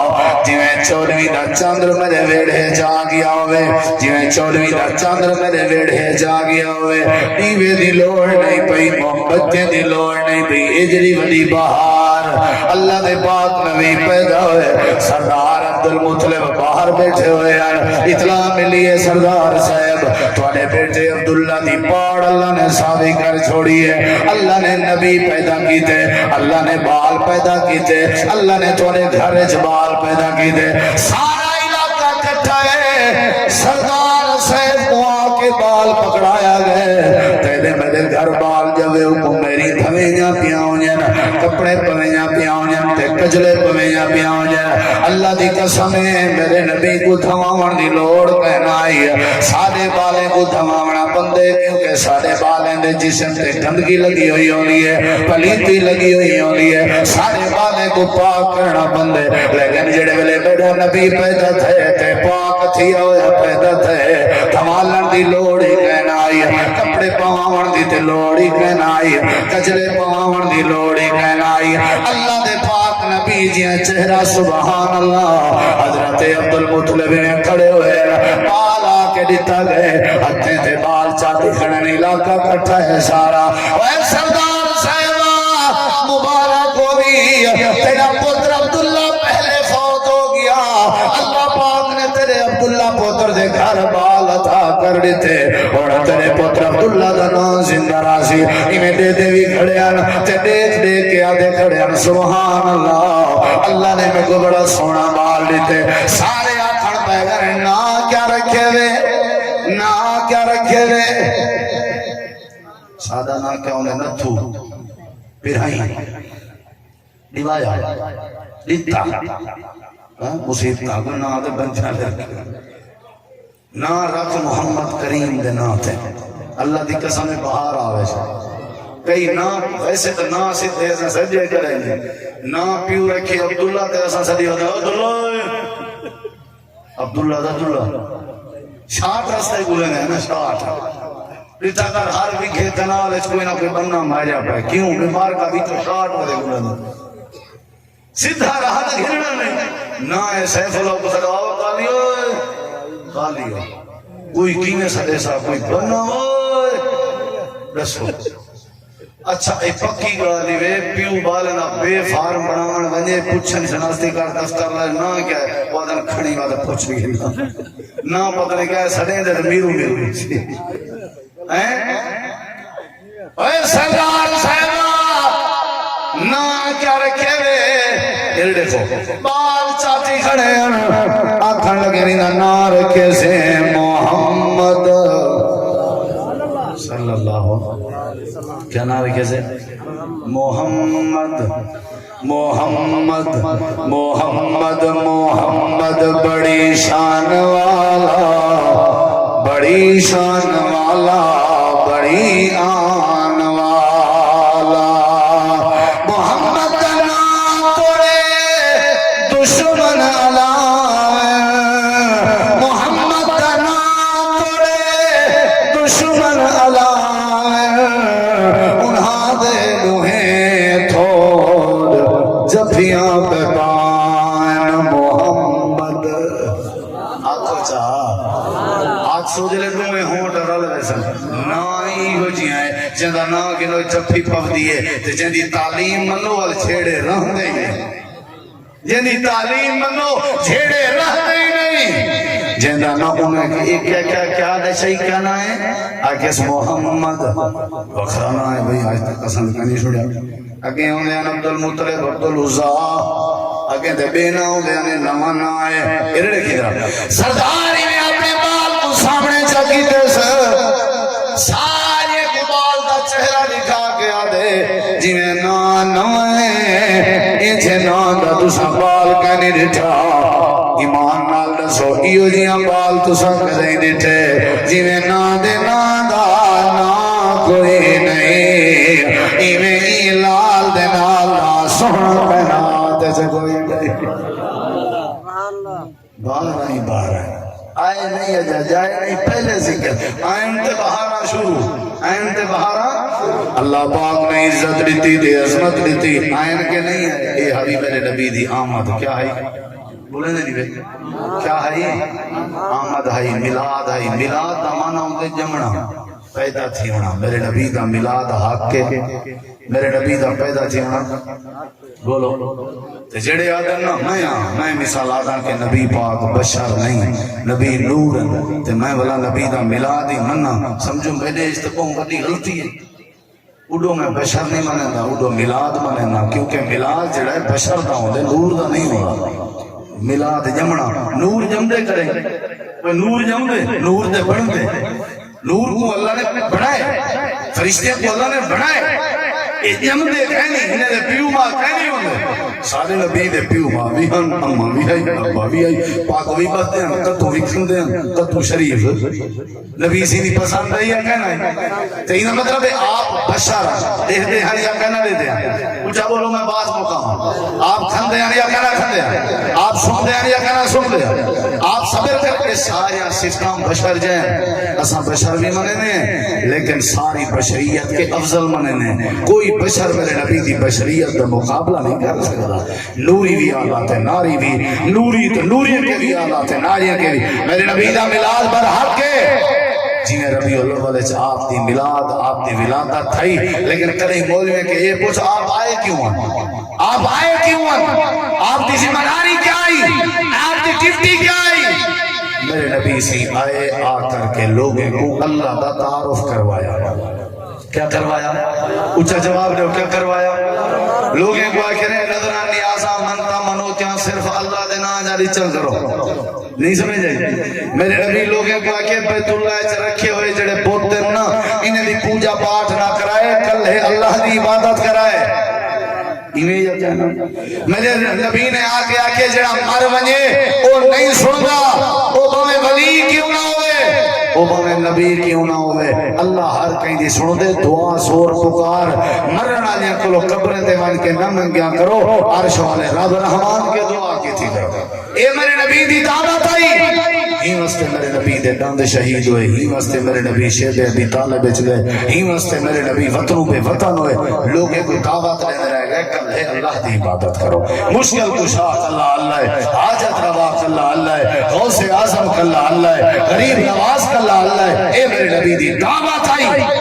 جویں چودویں دا چاندر میرے ویڑھے جا گیا ہوئے جویں چودویں دا چاندر میرے ویڑھے جا گیا ہوئے دیوے دی لوڑ نہیں پئی محبت دی لوڑ نہیں پئی اجری وڈی بہار اللہ دے پاک نبی پیدا ہوئے سردار عبدالمطلب باہر بیٹھے ہوئے ہیں اطلاع ملی ہے سردار صاحب توانے بیٹے عبداللہ دی پاڑ اللہ نے صافی کر چھوڑی ہے اللہ نے نبی پیدا کیتے اللہ نے بال پیدا کیتے اللہ نے توانے گھر جبال پیدا کیتے سارا علاقہ کٹھا ہے سردار صاحب کو آ کے بال پکڑایا گئے تیرے میرے گھر بال جوے حکم میری دھویاں پیاؤں کپڑے پویاں پیاؤں تے کجلے پویاں پیاؤں اللہ دی قسم ہے میرے نبی کو دھواون دی لوڑ کہنا آئی سارے بالے کو دھواونا بندے کیونکہ سارے بالیں دے جسم تے گندگی لگی ہوئی ہونی ہے پلیتی لگی ہوئی ہونی ہے سارے بالیں کو پاک کرنا بندے لیکن جڑے ویلے میرا نبی پیدا تھے تے پاک تھی ہویا پیدا تھے دھوالن دی لوڑ ہی کہنا آئی کپڑے پواون دی تے لوڑ ہی کہنا آئی کجلے پواون دی لوڑ ہی کہنا آئی اللہ دے پاک نبی جی چہرہ سبحان اللہ حضرت عبدالمطلب نے کھڑے ہوئے بال آ کے دیتا گئے ہتھیں تے بال چاہتے کھڑنے علاقہ کٹھا ہے سارا اے سردار صاحبہ مبارک ہوئی تیرا پتر عبداللہ پہلے فوت ہو گیا اللہ پاک نے تیرے عبداللہ پتر دے گھر بال عطا کر دیتے اور تیرے پتر عبداللہ دا نام زندہ راسی انہیں دے دے بھی کھڑے آن تے دیکھ دے کے آدھے کھڑے آن سبحان اللہ اللہ نے میں کو بڑا سونا بال دیتے سارے آکھڑ پہ گئے نا کیا رکھے وے نا کیا رکھے وے سادہ نا کیا انہیں نتھو پھرائیں دیوایا دیتا مصیب کا نا دے بنچا دے نا رکھ محمد کریم دے نا تے اللہ دی قسم بہار آوے سے کئی نا ویسے تو نا سیدھے ایسا سجے کریں گے نا پیو رکھے عبداللہ تے ایسا سدی ہوتا ہے عبداللہ عبداللہ دا عبداللہ شاٹ رستے گولے ہیں نا شاٹ ریتا کر ہر بھی کھیتنا والے کوئی نہ کوئی بننا ماجا پہ کیوں بیمار کا بھی تو شاٹ والے گولے ہیں سیدھا رہا تھا گھرنا نہیں نہ اے سیف اللہ کو سڑاؤ کالیو کوئی کینے سڑے سا کوئی بننا ہوئے رسو اچھا اے پکی گالی وے پیو بالنا بے فارم بناون ونجے پوچھن شناستی کار دفتر لائے نا کیا ہے وادن کھڑی وادن پوچھ بھی گھنٹا نا پتہ نہیں کیا ہے سڑیں دے میرو اے سردار صاحبہ نا کیا رکھے وے یہ دیکھو بال چاہتی کھڑے آکھن لگے نہیں نا رکھے سے محمد صلی اللہ کیا نام رکھے سے محمد محمد محمد محمد بڑی شان والا بڑی شان والا بڑی آن والا محمد کا نام توڑے دشمن علائے محمد کا نام توڑے دشمن علائے انہاں دے گوہیں تھوڑ جبیاں پہ پائن محمد آنکھو چاہ آج سو جلے گوہیں ہوں ڈرال ویسا نائی ہو جی آئے جندہ نا کنو جبھی پف دیئے تے جندی تعلیم منو وال چھیڑے رہ دیں جندی تعلیم منو چھیڑے رہ دیں نہیں جندہ نا انہیں کیا دے شئی کہنا ہے آکس محمد وقرانا ہے بھئی آج تک قسم کنی چھوڑیا اگے ہوں دے عبدالمطلب عبدالعزا اگے دے بینا ہوں دے نوانا ہے ارڑے کی طرح سرداری میں اپنے بال کو سامنے چکی دے سارے کو بال دا چہرہ دکھا کے آدھے جی میں نا نوائے انچے نا دا دوسرا بال کہنی دٹھا ایمان نال دسو ایو جیاں بال تو سنگ دیں دیتے جی میں نا دے نا دا نا کوئی نہیں ایویں ای لال دے نالا سونا پہنا تے سے کوئی نہیں بارہ ہی بارہ آئے نہیں اجا جائے نہیں پہلے ذکر آئین تے بہارا شروع آئین تے بہارا اللہ پاک نے عزت دیتی دی عظمت دیتی آئین کے نہیں ہے اے حبیب نبی دی آمد کیا ہے بولے نہیں بے کیا ہے آمد ہے ملاد ہے ملاد دا مانا ہوتے جمنا پیدا تھی ہونا میرے نبی دا ملاد حق کے میرے نبی دا پیدا تھی ہونا بولو تے جڑے آدم نا میں مثال آدم کے نبی پاک بشر نہیں نبی نور تے میں والا نبی دا ملاد ہی مننا سمجھو میرے استقوں بڑی غلطی ہے اڈو میں بشر نہیں مننا اڈو ملاد مننا کیونکہ ملاد جڑا ہے بشر دا ہوندے نور دا نہیں ہونا ملاد جمنا نور جمدے کریں نور جمدے نور دے بڑھن دے نور کو اللہ نے بڑھائے فرشتے کو اللہ نے بڑھائے جمدے کہنی انہیں دے پیو ماں کہنی ہوندے سارے نبی دے پیو ماں بھی ہن اماں بھی آئی ابا بھی آئی پاک بھی بستے ہیں تتو بھی کھندے ہیں تتو شریف نبی سی نہیں پسند ہے یا کہنا ہے تو انہا مطلب ہے آپ بشر دیکھ دے ہیں یا کہنا دے دے ہیں اچھا بولو میں بات مقام آپ کھندے ہیں یا کہنا کھندے ہیں آپ سن دے ہیں یا کہنا سن دے ہیں آپ صبر کر کے سارے سسٹم بشر جائیں اساں بشر بھی مننے ہیں لیکن ساری بشریت کے افضل مننے ہیں کوئی بشر میرے نبی دی بشریت کا مقابلہ نہیں کر سکتا نوری بھی آلات ہے ناری بھی نوری تو نوری کے بھی آلات ہے ناریاں کے بھی میرے نبی دا ملاد برحق ہے جنہیں ربیع الاول آپ دی ملاد آپ دی ولادت تھئی لیکن کدی مولوی کہ یہ پوچھ آپ آئے کیوں ہیں آپ آئے کیوں ہیں آپ دی ذمہ داری کیا آئی آپ دی ڈیوٹی کیا آئی میرے نبی سی آئے آ کر کے لوگوں کو اللہ دا تعارف کروایا کیا کروایا اچھا جواب دو کیا کروایا لوگوں کو آکے رہے نظران نیازہ منتا منوتیاں صرف اللہ دے نا جاری چل کرو نہیں سمجھ جائے میرے نبی لوگوں کو آکے بیت اللہ چ رکھے ہوئے جڑے پوتے نا انہیں دی پوجا پاٹ نہ کرائے کل ہے اللہ دی عبادت کرائے میرے نبی نے آکے جڑا مر ونجے وہ نہیں سنگا وہ بھویں ولی کیوں نہ ہوئے وہ بھویں نبی کیوں نہ ہوئے اللہ ہر کہیں دی سن دے دعا زور پکار مرنا لیا کلو قبریں دے وان کے نہ منگیا کرو عرش والے رب رحمان کے دعا کی تھی کرو اے میرے نبی دی دعوت آئی ہی واسطے میرے نبی دے ڈاند شہید ہوئے ہی واسطے میرے نبی شہد ابی طالب بچ گئے ہی واسطے میرے نبی وطنوں پہ وطن ہوئے لوگوں کو دعوت لینے رہ گئے کل ہے اللہ دی عبادت کرو مشکل کشا اللہ اللہ ہے حاجت روا اللہ اللہ ہے غوث اعظم اللہ اللہ ہے غریب نواز اللہ اللہ ہے اے میرے نبی دی دعوت آئی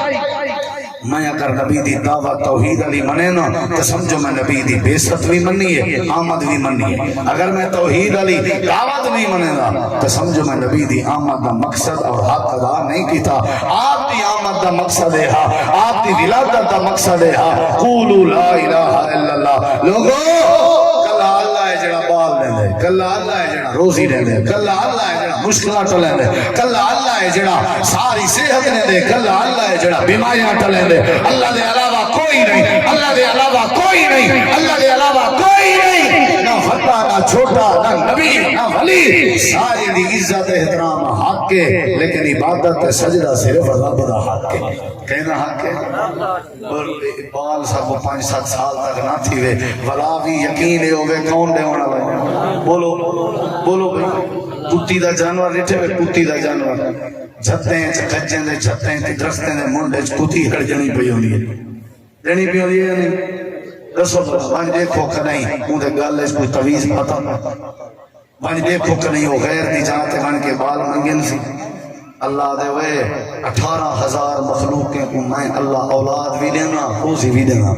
میں اگر نبی دی دعوت توحید علی منے نا تو سمجھو میں نبی دی بیست بھی مننی ہے آمد بھی مننی ہے اگر میں توحید علی دعوت نہیں منے نا تو سمجھو میں نبی دی آمد دا مقصد اور حق ادا نہیں کیتا آپ دی آمد دا مقصد ہے آپ دی ولادت دا مقصد ہے قولوا لا الہ الا اللہ لوگو کلا اللہ ہے جڑا بال دے دے کلا اللہ ہے جڑا روزی دے دے کلا اللہ ہے جڑا مشکلات ٹلے دے کلا اللہ ہے جڑا ساری صحت دے دے کلا اللہ ہے جڑا بیماریاں ٹلے دے اللہ دے علاوہ کوئی نہیں اللہ دے علاوہ کوئی نہیں اللہ دے علاوہ کوئی نہیں نہ بڑا نہ چھوٹا نہ نبی نہ ولی ساری دی عزت احترام حق کے لیکن عبادت سجدہ صرف رب دا حق کے کہنا حق ہے اور بال سب 5-7 سال تک نہ تھی وے ولا بھی یقین ہے ہوئے کون دے ہونا لائے بولو بولو کتی دا جانور ریٹھے وے کتی دا جانور جھتے ہیں کجیں دے جھتے ہیں درختیں دے منڈے کتی ہڑ جنی پئی ہوندی ہے جنی پئی ہوندی ہے یا نہیں دسو وانج دیکھو کہ نہیں اندے گل اس کوئی تویز پتا وانج دیکھو کہ نہیں وہ غیر دی جانتے بن کے بال منگن سی اللہ دے وے 18,000 مخلوقیں کو میں اللہ اولاد بھی دینا روزی بھی دینا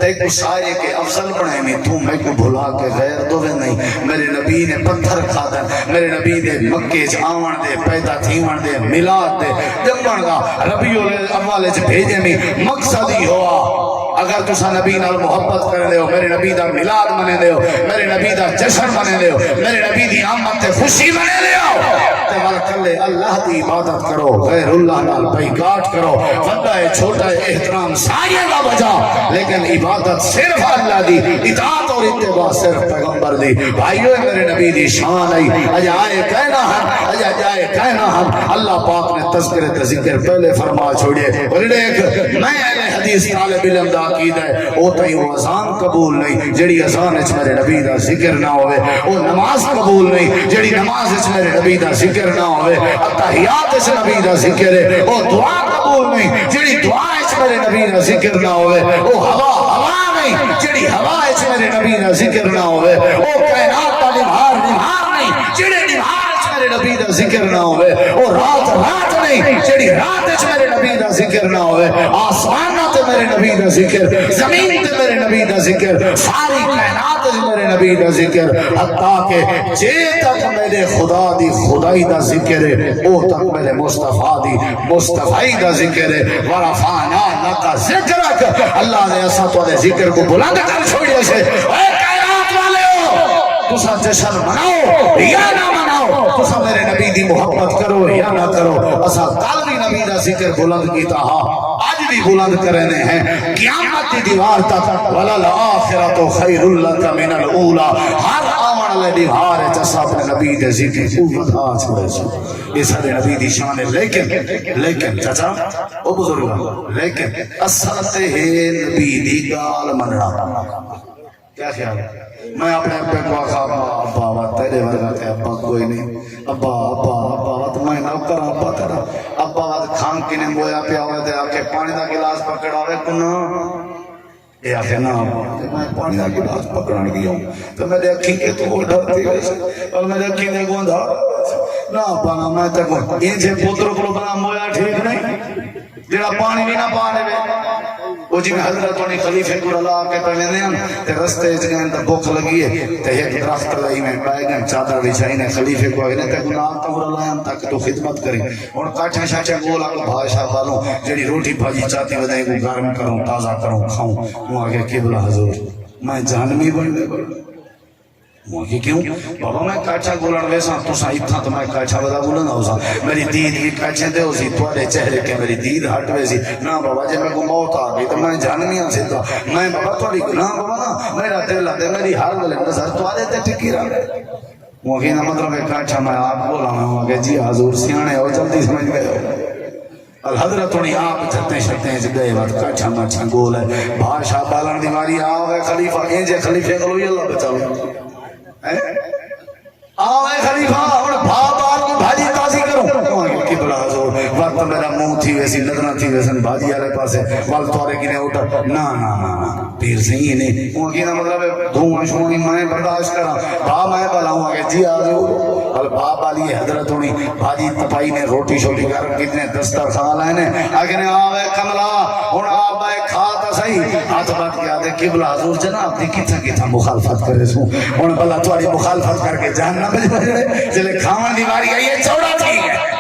تے کو سائے کے افضل بنائے میں تو میں کو بھلا کے غیر دوے نہیں میرے نبی نے پتھر کھا دے میرے نبی دے مکے آون دے پیدا تھیون دے میلاد دے جمن گا ربیع الاول وچ بھیجے میں مقصد ہی ہوا اگر تسا نبی نال محبت کرے دے ہو میرے نبی دا میلاد منے دے ہو میرے نبی دا جشن منے دے ہو میرے نبی دی آمد تے خوشی منے دے ہو تے ول کلے اللہ دی عبادت کرو غیر اللہ نال بیعت کرو بڑا ہے چھوٹا ہے احترام ساری دا بجا لیکن عبادت صرف اللہ دی اطاعت اور اتباع صرف پیغمبر دی بھائیو میرے نبی دی شان آئی اجائے کہنا ہم اجائے کہنا ہم اللہ پاک نے تذکر ذکر پہلے فرما چھوڑیے اور دیکھ میں اہل حدیث طالب علم دا عقیدہ ہے او تئی وہ اذان قبول نہیں جڑی اذان وچ میرے نبی دا ذکر نہ ہوئے او نماز قبول نہیں جڑی نماز وچ میرے نبی دا ذکر نہ ہوئے تحیات وچ نبی دا ذکر ہے او دعا قبول نہیں جڑی دعا وچ میرے نبی دا ذکر نہ ہوئے او ہوا نہیں جڑی ہوا وچ میرے نبی دا ذکر نہ ہوئے او کائنات دا نہار نہیں جڑے نہار وچ میرے نبی دا ذکر نہ ہوئے او رات نہیں جڑی رات وچ میرے نبی دا ذکر نہ ہوئے آسمان تے میرے نبی دا ذکر زمین تے میرے نبی دا ذکر ساری کائنات تے میرے نبی دا ذکر حتیٰ کہ جے تک میرے خدا دی خدائی دا ذکر ہے او تک میرے مصطفیٰ دی مصطفی دا ذکر ہے ورفعنا لک ذکرک اللہ نے ایسا تو دے ذکر کو بلند کر چھوڑیا سے اے کائنات والے ہو تسا جشن مناؤ یا نہ مناؤ تسا میرے نبی دی محبت کرو یا نہ کرو اسا کل بھی نبی دا ذکر بلند کیتا ہاں آج بھی بلند کرنے ہیں قیامت کی دیوار تک وللآخرۃ خیر لک من الاولی ہر آمن والے دیوار ہے جس اپنے نبی دے ذکر قوت آ چھڑے سو اس ہر نبی دی شان ہے لیکن چچا او بزرگ لیکن اصل تے نبی دی گال مننا کیا خیال ہے میں اپنے ابے کو آخا ابا ابا تیرے ورگا تے ابا کوئی نہیں ابا ابا ابا تو میں نہ کرا ابا تیرا ابا کھان کنے مویا پیا ہوئے دے آکے پانی دا گلاس پکڑا ہوئے کنا یہ آخر نا میں پانی دا گلاس پکڑان گیا ہوں تو میرے اکھی کے تو ڈرتی ویسے اور میرے اکھی نے گوندھا نا پانا میں تے کو انجھے پوتروں کو بنا مویا ٹھیک نہیں جڑا پانی بھی نہ پانے میں وہ جی میں حضرت انہی خلیفے کو اللہ کے پہلے ہیں تے رستے جگہیں تے بھوک لگی ہے تے ایک درخت لائی میں پائے گئے چادر بچھائی نے خلیفے کو اگنے تے گناہ تو اللہ ہم تک تو خدمت کریں اور کاٹھے شاچے گولا کو بھاشا والوں جڑی روٹی بھاجی چاہتی بدائیں کو گرم کروں تازہ کروں کھاؤں وہ آگے قبلہ حضور میں جہنمی بننے بڑھنے موکی کیوں بابا میں کاچھا گولن ویسا تو سا اتھا تو میں کاچھا بدا گولن ہوسا میری دید بھی کاچھے دے ہوسی توڑے چہرے کے میری دید ہٹ ویسی نا بابا جب میں کو موت آگئی تو میں جانمیاں سے تھا میں بابا توڑی نا بابا نا میرا دل دے میری حال دلے نظر توڑے تے ٹکی رہا گئے موکی نا مطلب ہے کاچھا میں آپ بولا میں ہوں کہ جی حضور سیانے ہو جلدی سمجھ گئے ہو الحضرت انہی آپ چھتے شکتے ہیں گئے وقت کاچھا مچھا گول ہے بھاشا بالن دیواری آوے خلیفہ اینجے خلیفے کلو یہ اللہ بچاؤ آوے خلیفہ اور بھابار کو بھاجی تازی کروں قبلہ حضور وقت میرا منہ تھی ویسی نظرہ تھی ویسن بھاجی آلے پاسے وال توارے کی نے اٹھا نا نا نا پیر صحیح نہیں وہ کی نا مطلب ہے دھوئیں شوئیں میں برداشت کرا بھا میں بلاؤں آگے جی آجو اور بھاب آلی حضرت ہونی بھاجی تپائی نے روٹی شوٹی کر کتنے دستر خان لائنے آگے نے آوے کملا اور آبائے کھاتا صحیح آت بات کیا دے قبلہ حضور جناب دی کتھا مخالفت کرے سوں اور بلا تواری مخالفت کر کے جہنم میں بجھے چلے کھاون دیواری ہے یہ چوڑا ٹھیک ہے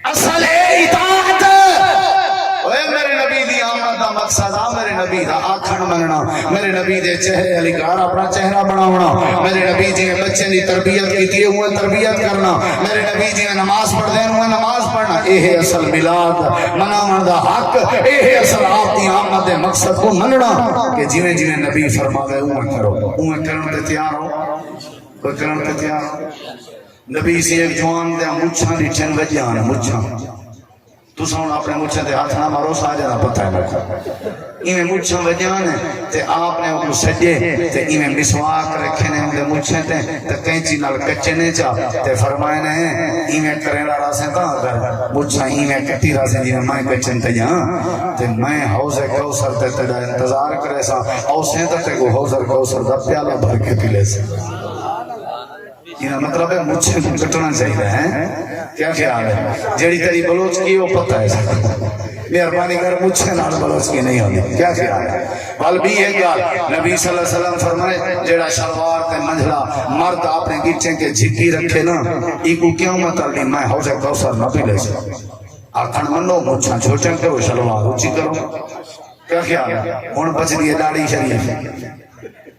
اصل ہے اطاعت اوے میرے نبی دی آمد دا مقصد آ میرے نبی دا آکھن مننا میرے نبی دے چہرے علی گار اپنا چہرہ بناونا میرے نبی جی نے بچے دی تربیت کی دیئے ہوئے تربیت کرنا میرے نبی جی نے نماز پڑھ دین ہوئے نماز پڑھنا اے ہے اصل ملاد مناون دا حق اے ہے اصل آپ دی آمد دے مقصد کو مننا کہ جیویں جیویں نبی فرماوے اویں کرو اویں کرن تے تیار ہو کوئی کرن تے تیار ہو نبی سے ایک جوان دے مچھاں ڈٹھن وجیان مچھاں تو سون اپنے مچھاں دے ہاتھ نہ مارو سا جانا پتہ ہے میرے کو ایویں مچھاں وجیان تے آپ نے کو سجے تے ایویں مسواک رکھے نے دے مچھاں تے کینچی نال کچے نے چا تے فرمائے نے ایویں کرن لا راسے تا اگر مچھاں ایویں کٹی راسے جی میں کچن تے جاں تے میں حوض کوثر تے تیرا انتظار کرے سا او سے تے کو حوض کوثر دا پیالہ بھر کے پی لے سا یہ مطلب ہے مجھے کٹنا چاہیے ہے کیا خیال ہے جیڑی تیری بلوچ کی وہ پتہ ہے مہربانی کر مجھے نال بلوچ کی نہیں ہوتی کیا خیال ہے بل بھی ہے گال نبی صلی اللہ علیہ وسلم فرمائے جیڑا شلوار تے منجھلا مرد اپنے گچے کے جھکی رکھے نا ایکو قیامت علی میں حوض کوثر نہ پی لے سا آکھن منو مجھا چھوٹے کرو شلوار اونچی کرو کیا خیال ہے ہن بچ دی داڑھی شریف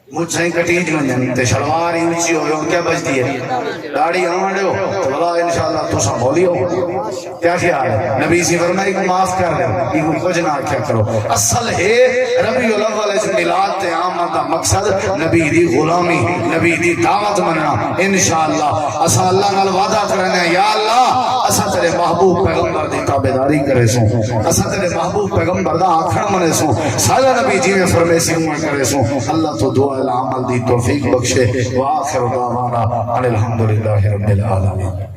مجھے کٹیج ونجن تے شلوار ہی اونچی ہوئے ہو کیا بچ دیئے داڑھی آمڑے ہو تو بلا انشاءاللہ تو سنبھولی ہو کیا خیال ہے نبی سی فرمائی کو معاف کر لے یہ کچھ نہ کیا کرو اصل ہے ربیع الاول اس میلاد تے آمد دا مقصد نبی دی غلامی نبی دی دعوت مننا انشاءاللہ اسا اللہ نال وعدہ کرنے یا اللہ اسا تیرے محبوب پیغمبر دی تابعداری کرے سوں اسا تیرے محبوب پیغمبر دا آکھن منے سوں سارا نبی جی میں فرمے سی ہوں کرے سوں اللہ تو دعا العمل دی توفیق بخشے وآخر دعوانا الحمدللہ رب العالمین